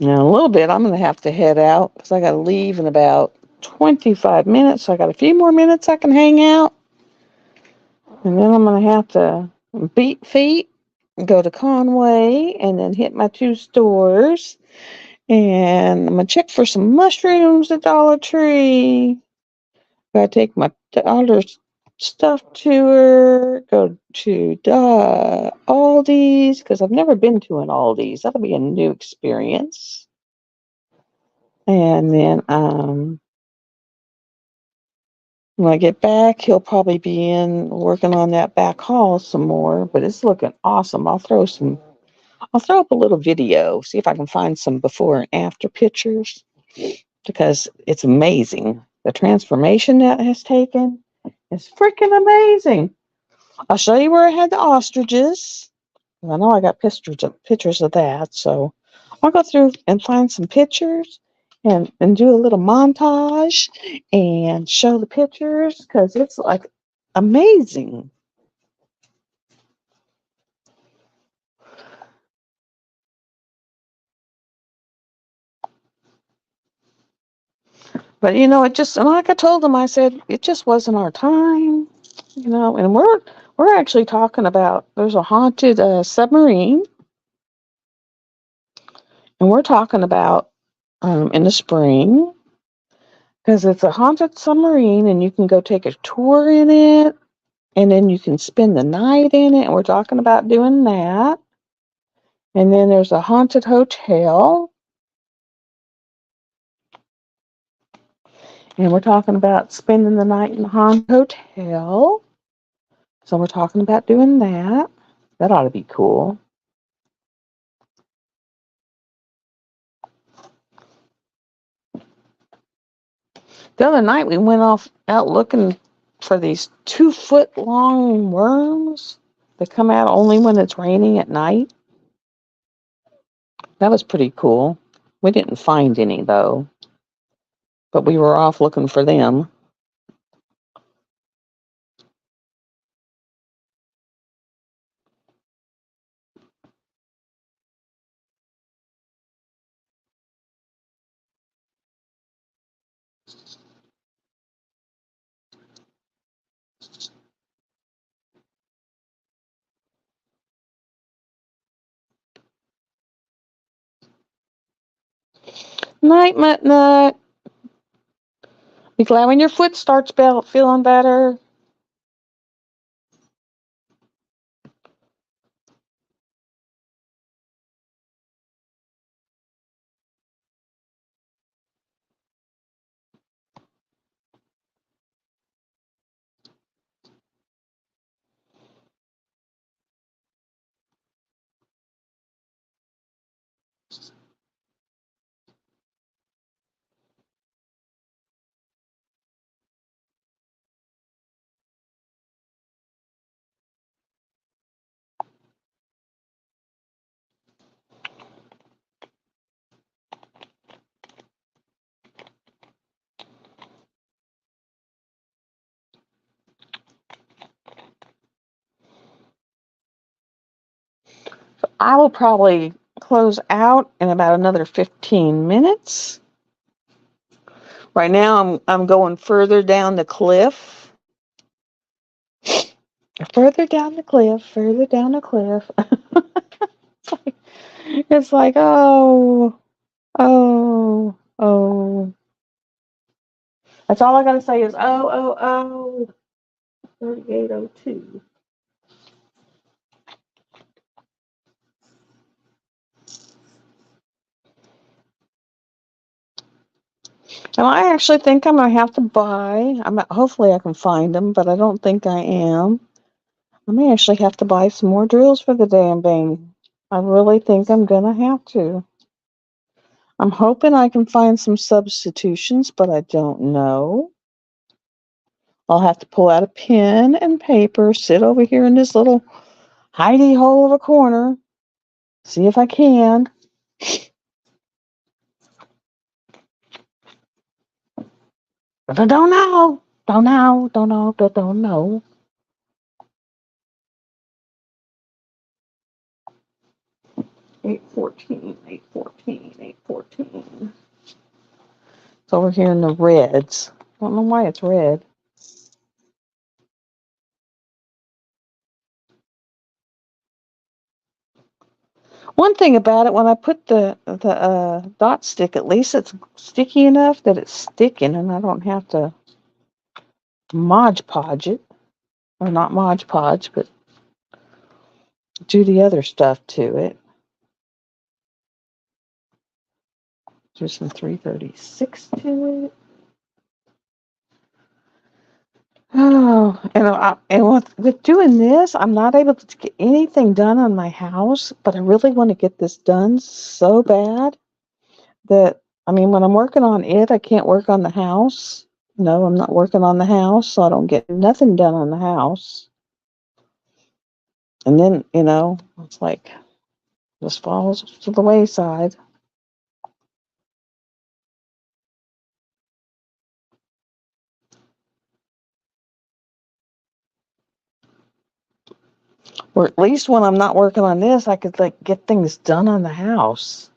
Now, in a little bit, I'm going to have to head out because I got to leave in about 25 minutes. So I got a few more minutes I can hang out. And then I'm going to have to beat feet, go to Conway, and then hit my 2 stores. And I'm going to check for some mushrooms at Dollar Tree. Gotta take my daughter's stuff to her. Go to Aldi's because I've never been to an Aldi's. That'll be a new experience. And then when I get back, he'll probably be in working on that back hall some more. But it's looking awesome. I'll throw up a little video, see if I can find some before and after pictures because it's amazing. The transformation that has taken is freaking amazing. I'll show you where I had the ostriches. I know I got pictures of that, so I'll go through and find some pictures and do a little montage and show the pictures because it's like amazing. But it just, and like I told them, I said it just wasn't our time, and we're actually talking about there's a haunted submarine, and we're talking about in the spring because it's a haunted submarine, and you can go take a tour in it, and then you can spend the night in it. And we're talking about doing that. And then there's a haunted hotel. And we're talking about spending the night in the haunted hotel. So we're talking about doing that. That ought to be cool. The other night we went out looking for these 2-foot long worms that come out only when it's raining at night. That was pretty cool. We didn't find any though, but we were off looking for them. Night, Mutt Nut. Be glad when your foot starts feeling better. I will probably close out in about another 15 minutes. Right now I'm going further down the cliff. Further down the cliff, further down the cliff. It's like, oh, oh, oh. That's all I gotta say is oh, oh, oh. 3802. And I actually think I'm gonna have to buy. Hopefully I can find them, but I don't think I am. I may actually have to buy some more drills for the damn thing. I really think I'm gonna have to. I'm hoping I can find some substitutions, but I don't know. I'll have to pull out a pen and paper, sit over here in this little hidey hole of a corner, see if I can. But I don't know. Don't know. 814, 814, 814. It's over here in the reds. Don't know why it's red. One thing about it, when I put the dot stick, at least it's sticky enough that it's sticking, and I don't have to Mod Podge it, or not Mod Podge, but do the other stuff to it. Do some 336 to it. Oh, and with doing this, I'm not able to get anything done on my house, but I really want to get this done so bad that, I mean, when I'm working on it, I can't work on the house. No, I'm not working on the house, so I don't get nothing done on the house. And then, it's like, just falls to the wayside. Or at least when I'm not working on this, I could like get things done on the house.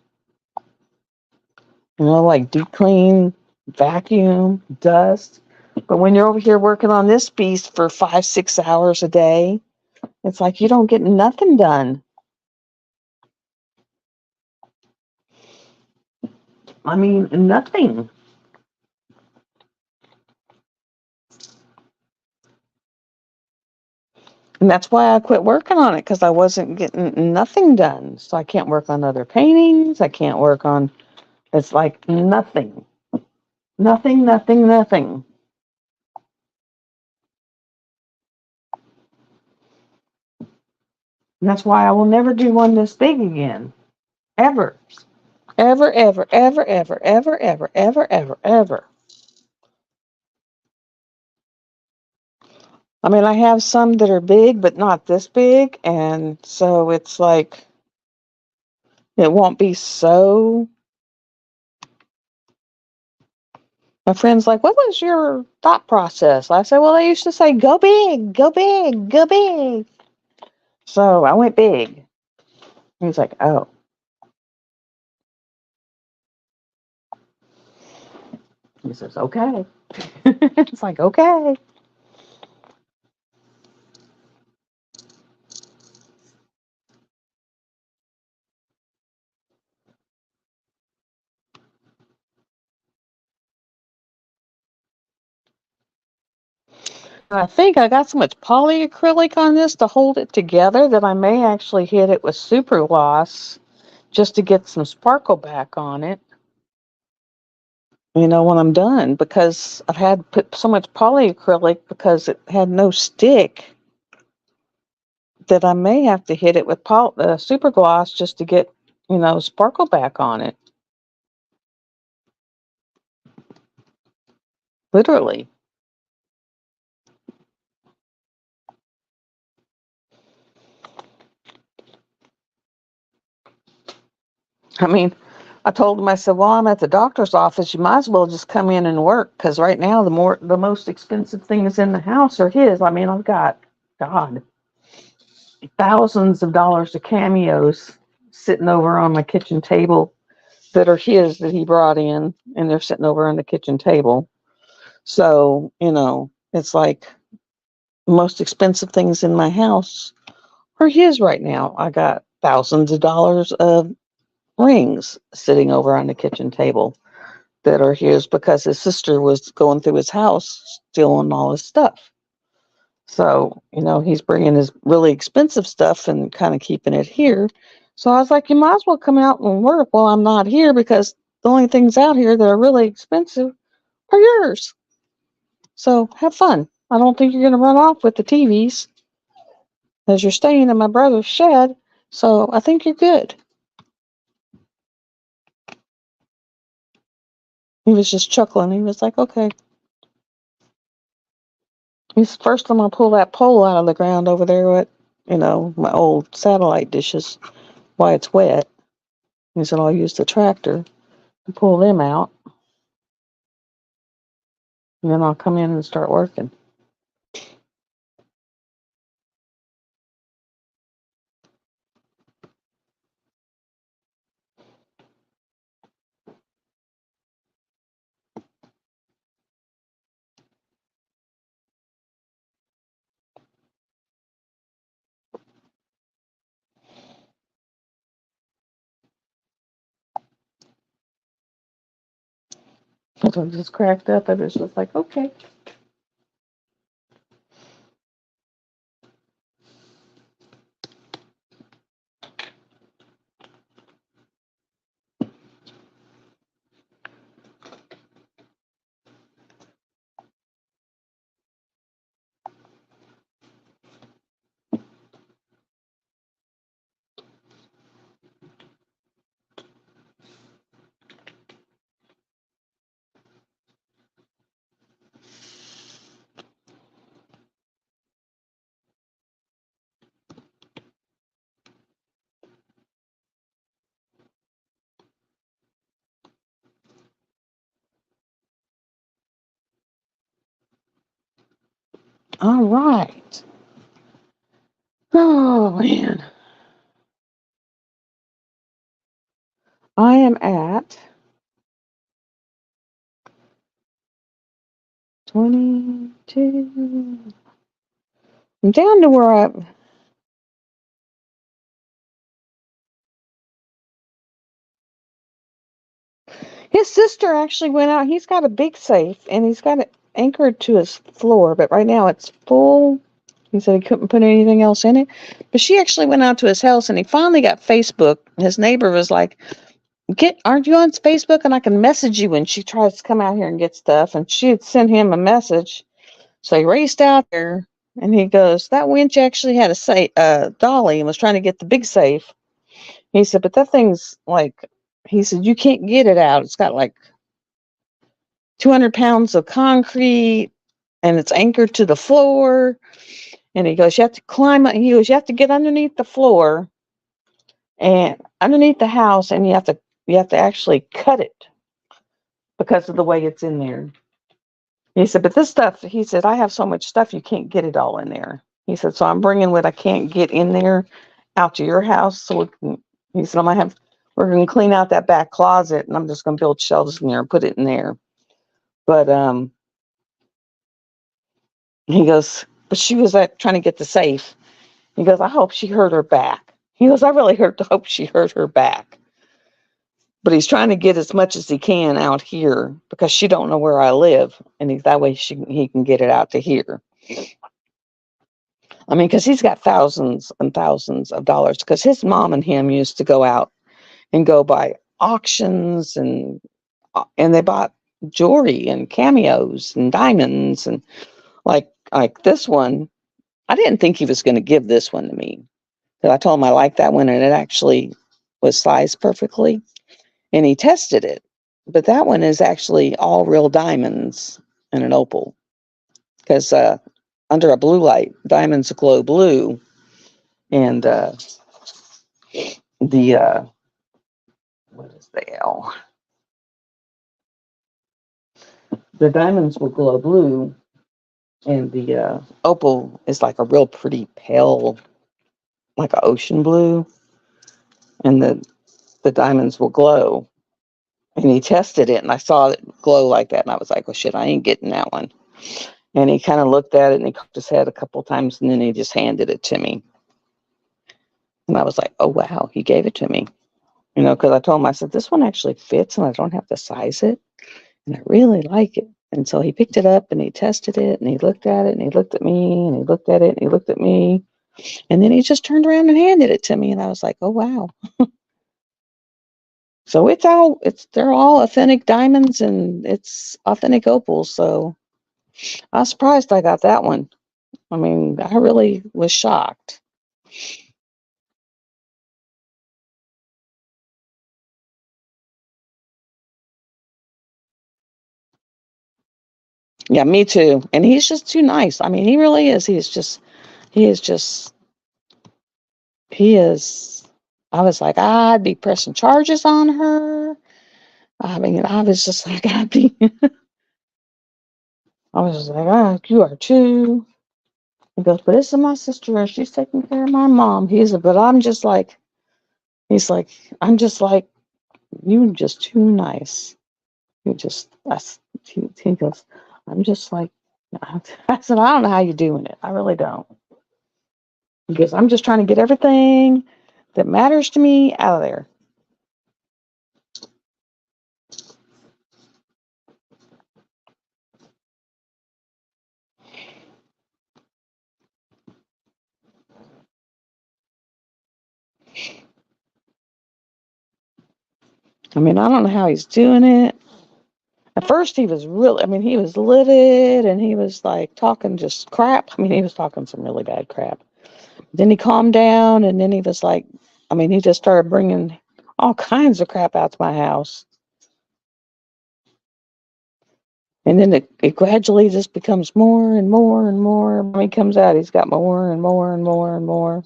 Like deep clean, vacuum, dust. But when you're over here working on this beast for 5-6 hours a day, it's like you don't get nothing done. I mean, nothing. And that's why I quit working on it, because I wasn't getting nothing done. So I can't work on other paintings. I can't work on, it's like nothing. Nothing, nothing, nothing. And that's why I will never do one this big again. Ever. Ever, ever, ever, ever, ever, ever, ever, ever, ever. I mean, I have some that are big, but not this big. And so it's like, it won't be so. My friend's like, what was your thought process? I said, well, I used to say, go big, go big, go big. So I went big. He's like, oh. He says, okay. It's like, okay. I think I got so much polyacrylic on this to hold it together that I may actually hit it with super gloss just to get some sparkle back on it. When I'm done, because I've had put so much polyacrylic because it had no stick that I may have to hit it with super gloss just to get, sparkle back on it. Literally. I mean, I told him, I said, well, I'm at the doctor's office. You might as well just come in and work because right now the most expensive things in the house are his. I mean, I've got, God, thousands of dollars of cameos sitting over on my kitchen table that are his that he brought in, and they're sitting over on the kitchen table. So, it's like the most expensive things in my house are his right now. I got thousands of dollars of rings sitting over on the kitchen table that are his because his sister was going through his house stealing all his stuff. So, he's bringing his really expensive stuff and kind of keeping it here. So I was like, you might as well come out and work while I'm not here because the only things out here that are really expensive are yours. So have fun. I don't think you're going to run off with the TVs as you're staying in my brother's shed. So I think you're good. He was just chuckling. He was like, okay. He's first I'm going to pull that pole out of the ground over there with, my old satellite dishes while it's wet. He said, I'll use the tractor to pull them out. And then I'll come in and start working. So I just cracked up. I was just like, okay. All right. Oh, man. I am at 22. I'm down to where his sister actually went out. He's got a big safe and he's got it anchored to his floor, but right now it's full. He said he couldn't put anything else in it. But she actually went out to his house and he finally got Facebook. His neighbor was like, aren't you on Facebook? And I can message you when she tries to come out here and get stuff. And she had sent him a message. So he raced out there and he goes, that winch actually had a dolly and was trying to get the big safe. He said, but that thing's like, he said, you can't get it out. It's got like 200 pounds of concrete and it's anchored to the floor. And he goes, you have to climb up. He goes, you have to get underneath the floor and underneath the house, and you have to actually cut it because of the way it's in there. He said, but this stuff, he said, I have so much stuff, you can't get it all in there. He said, so I'm bringing what I can't get in there out to your house. So he said, we're going to clean out that back closet and I'm just going to build shelves in there and put it in there. But, he goes, but she was trying to get the safe. He goes, I hope she hurt her back. He goes, I really hope she hurt her back. But he's trying to get as much as he can out here because she don't know where I live. And that way he can get it out to here. I mean, because he's got thousands and thousands of dollars because his mom and him used to go out and go by auctions and they bought jewelry and cameos and diamonds and like this one. I didn't think he was going to give this one to me because I told him I liked that one and it actually was sized perfectly. And he tested it, but that one is actually all real diamonds and an opal because under a blue light, diamonds glow blue, and the what is the L? The diamonds will glow blue, and the opal is like a real pretty pale, like an ocean blue, and the diamonds will glow. And he tested it, and I saw it glow like that, and I was like, "Well, shit, I ain't getting that one." And he kind of looked at it, and he cocked his head a couple times, and then he just handed it to me. And I was like, "Oh wow, he gave it to me," because I told him, I said, "This one actually fits, and I don't have to size it, and I really like it." And so he picked it up, and he tested it, and he looked at it, and he looked at me, and he looked at it, and he looked at me, and then he just turned around and handed it to me, and I was like, "Oh wow." So they're all authentic diamonds and it's authentic opals. So I was surprised I got that one. I mean, I really was shocked. Yeah, me too. And he's just too nice. I mean, he really is. He is just, he is. I was like, I'd be pressing charges on her. I mean, I was just like, I was just like, you are too. He goes, but this is my sister and she's taking care of my mom. But he's like, I'm just like, you just too nice. He goes, I'm just like, I said, I don't know how you're doing it. I really don't. He goes, I'm just trying to get everything that matters to me out of there. I mean, I don't know how he's doing it. At first, he was he was livid and he was like talking just crap. I mean, he was talking some really bad crap. Then he calmed down and then he was like, he just started bringing all kinds of crap out to my house. And then it gradually just becomes more and more and more. When he comes out, he's got more and more and more and more.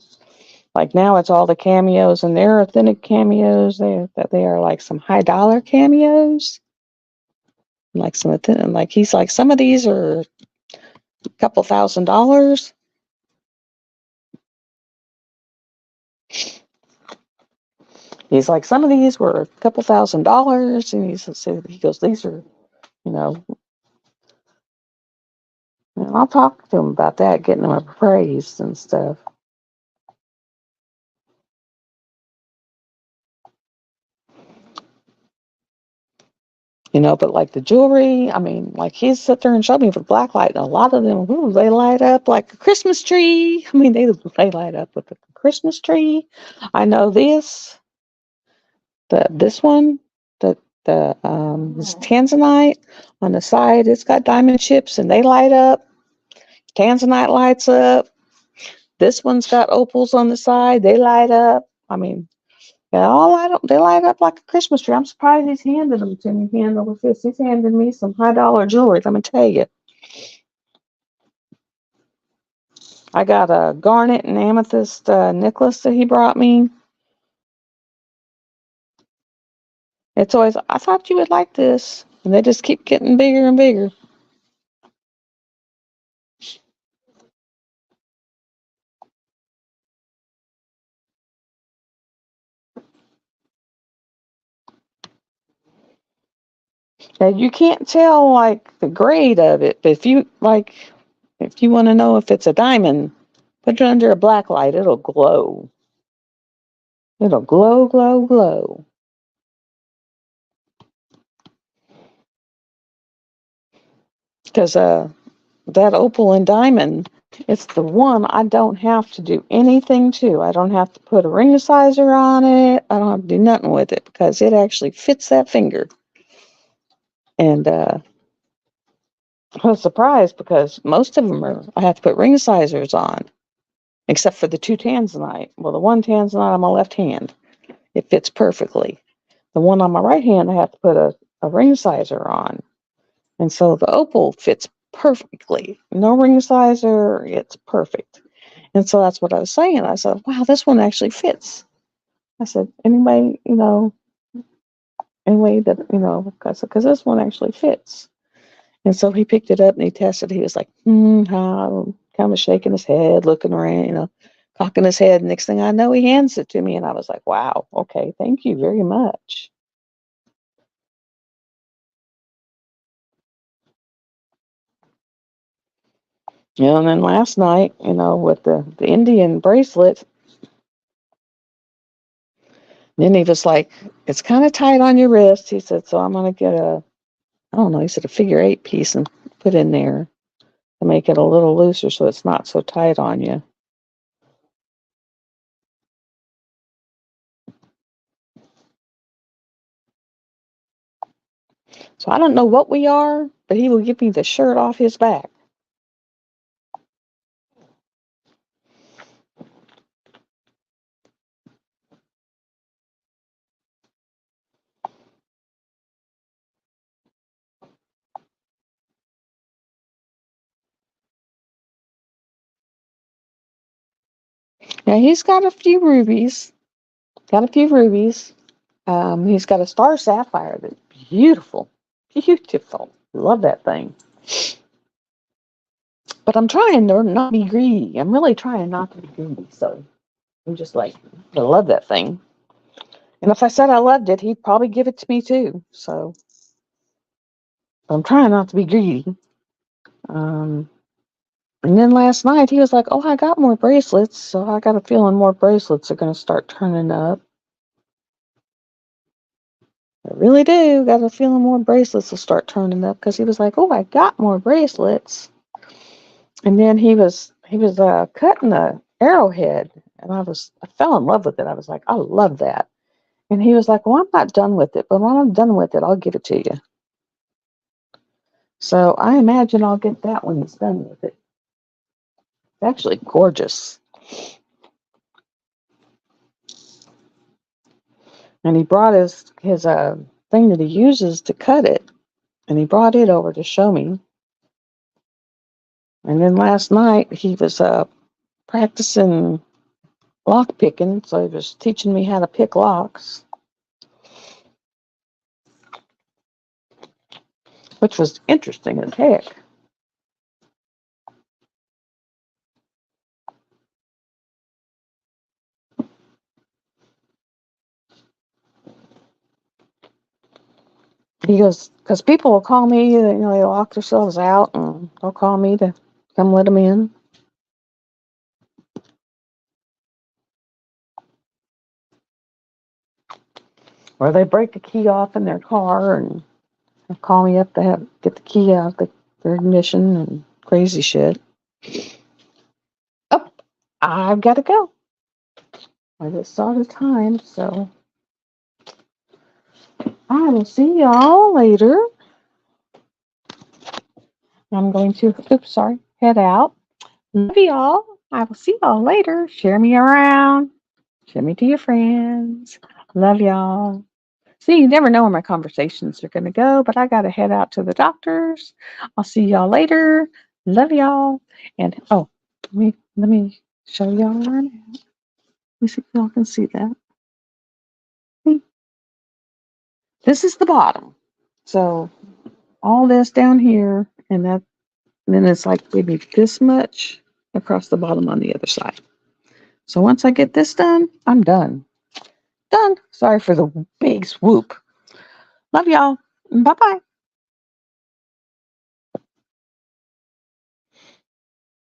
Like now it's all the cameos and they're authentic cameos. They are like some high dollar cameos. Like he's like, some of these are a couple $1,000. He's like, some of these were a couple $1,000. And he goes, these are, you know, and I'll talk to him about that, getting them appraised and stuff. But like the jewelry, like he's sit there and showed me with black light, and a lot of them, they light up like a Christmas tree. They light up with a Christmas tree. I know this. This one, it's tanzanite on the side. It's got diamond chips and they light up. Tanzanite lights up. This one's got opals on the side. They light up. I mean, they all light up. They light up like a Christmas tree. I'm surprised he's handed them to me hand over fist. He's handed me some high dollar jewelry. Let me tell you. I got a garnet and amethyst necklace that he brought me. It's always, I thought you would like this. And they just keep getting bigger and bigger. Now, you can't tell like the grade of it, but if you want to know if it's a diamond, put it under a black light. It'll glow. It'll glow, glow, glow. Because that opal and diamond, it's the one I don't have to do anything to. I don't have to put a ring sizer on it. I don't have to do nothing with it because it actually fits that finger. And I was surprised because most of them I have to put ring sizers on, except for the two tanzanite. Well, the one tanzanite on my left hand, it fits perfectly. The one on my right hand, I have to put a ring sizer on. And so the opal fits perfectly. No ring sizer, it's perfect. And so that's what I was saying. I said, wow, this one actually fits. I said, anyway that, because this one actually fits. And so he picked it up and he tested. He was like, kind of shaking his head, looking around, cocking his head. Next thing I know, he hands it to me. And I was like, wow, okay, thank you very much. And then last night, with the Indian bracelet, then he was like, it's kind of tight on your wrist. He said, so I'm going to get I don't know, he said a figure 8 piece and put in there to make it a little looser so it's not so tight on you. So I don't know what we are, but he will give me the shirt off his back. Now he's got a few rubies. He's got a star sapphire that's beautiful. Beautiful. Love that thing. But I'm trying to not be greedy. I'm really trying not to be greedy. So I'm just like, I love that thing. And if I said I loved it, he'd probably give it to me too. So I'm trying not to be greedy. And then last night he was like, oh, I got more bracelets. So I got a feeling more bracelets are going to start turning up. I really do. Got a feeling more bracelets will start turning up because he was like, oh, I got more bracelets. And then he was cutting a arrowhead, and I fell in love with it. I was like, I love that. And he was like, well, I'm not done with it, but when I'm done with it, I'll give it to you. So I imagine I'll get that when he's done with it. It's actually gorgeous. And he brought his thing that he uses to cut it, and he brought it over to show me. And then last night he was practicing lock picking, so he was teaching me how to pick locks, which was interesting as heck. He goes, because people will call me, they lock themselves out, and they'll call me to come let them in. Or they break the key off in their car and call me up to get the key out of their ignition and crazy shit. Oh, I've got to go. I just saw the time, so I will see y'all later. I'm going to, head out. Love y'all. I will see y'all later. Share me around. Share me to your friends. Love y'all. See, you never know where my conversations are going to go, but I got to head out to the doctors. I'll see y'all later. Love y'all. And let me show y'all where I'm at. Let me see if y'all can see that. See? This is the bottom. So all this down here, and then it's like maybe this much across the bottom on the other side. So once I get this done, I'm done. Done. Sorry for the big swoop. Love y'all. Bye bye.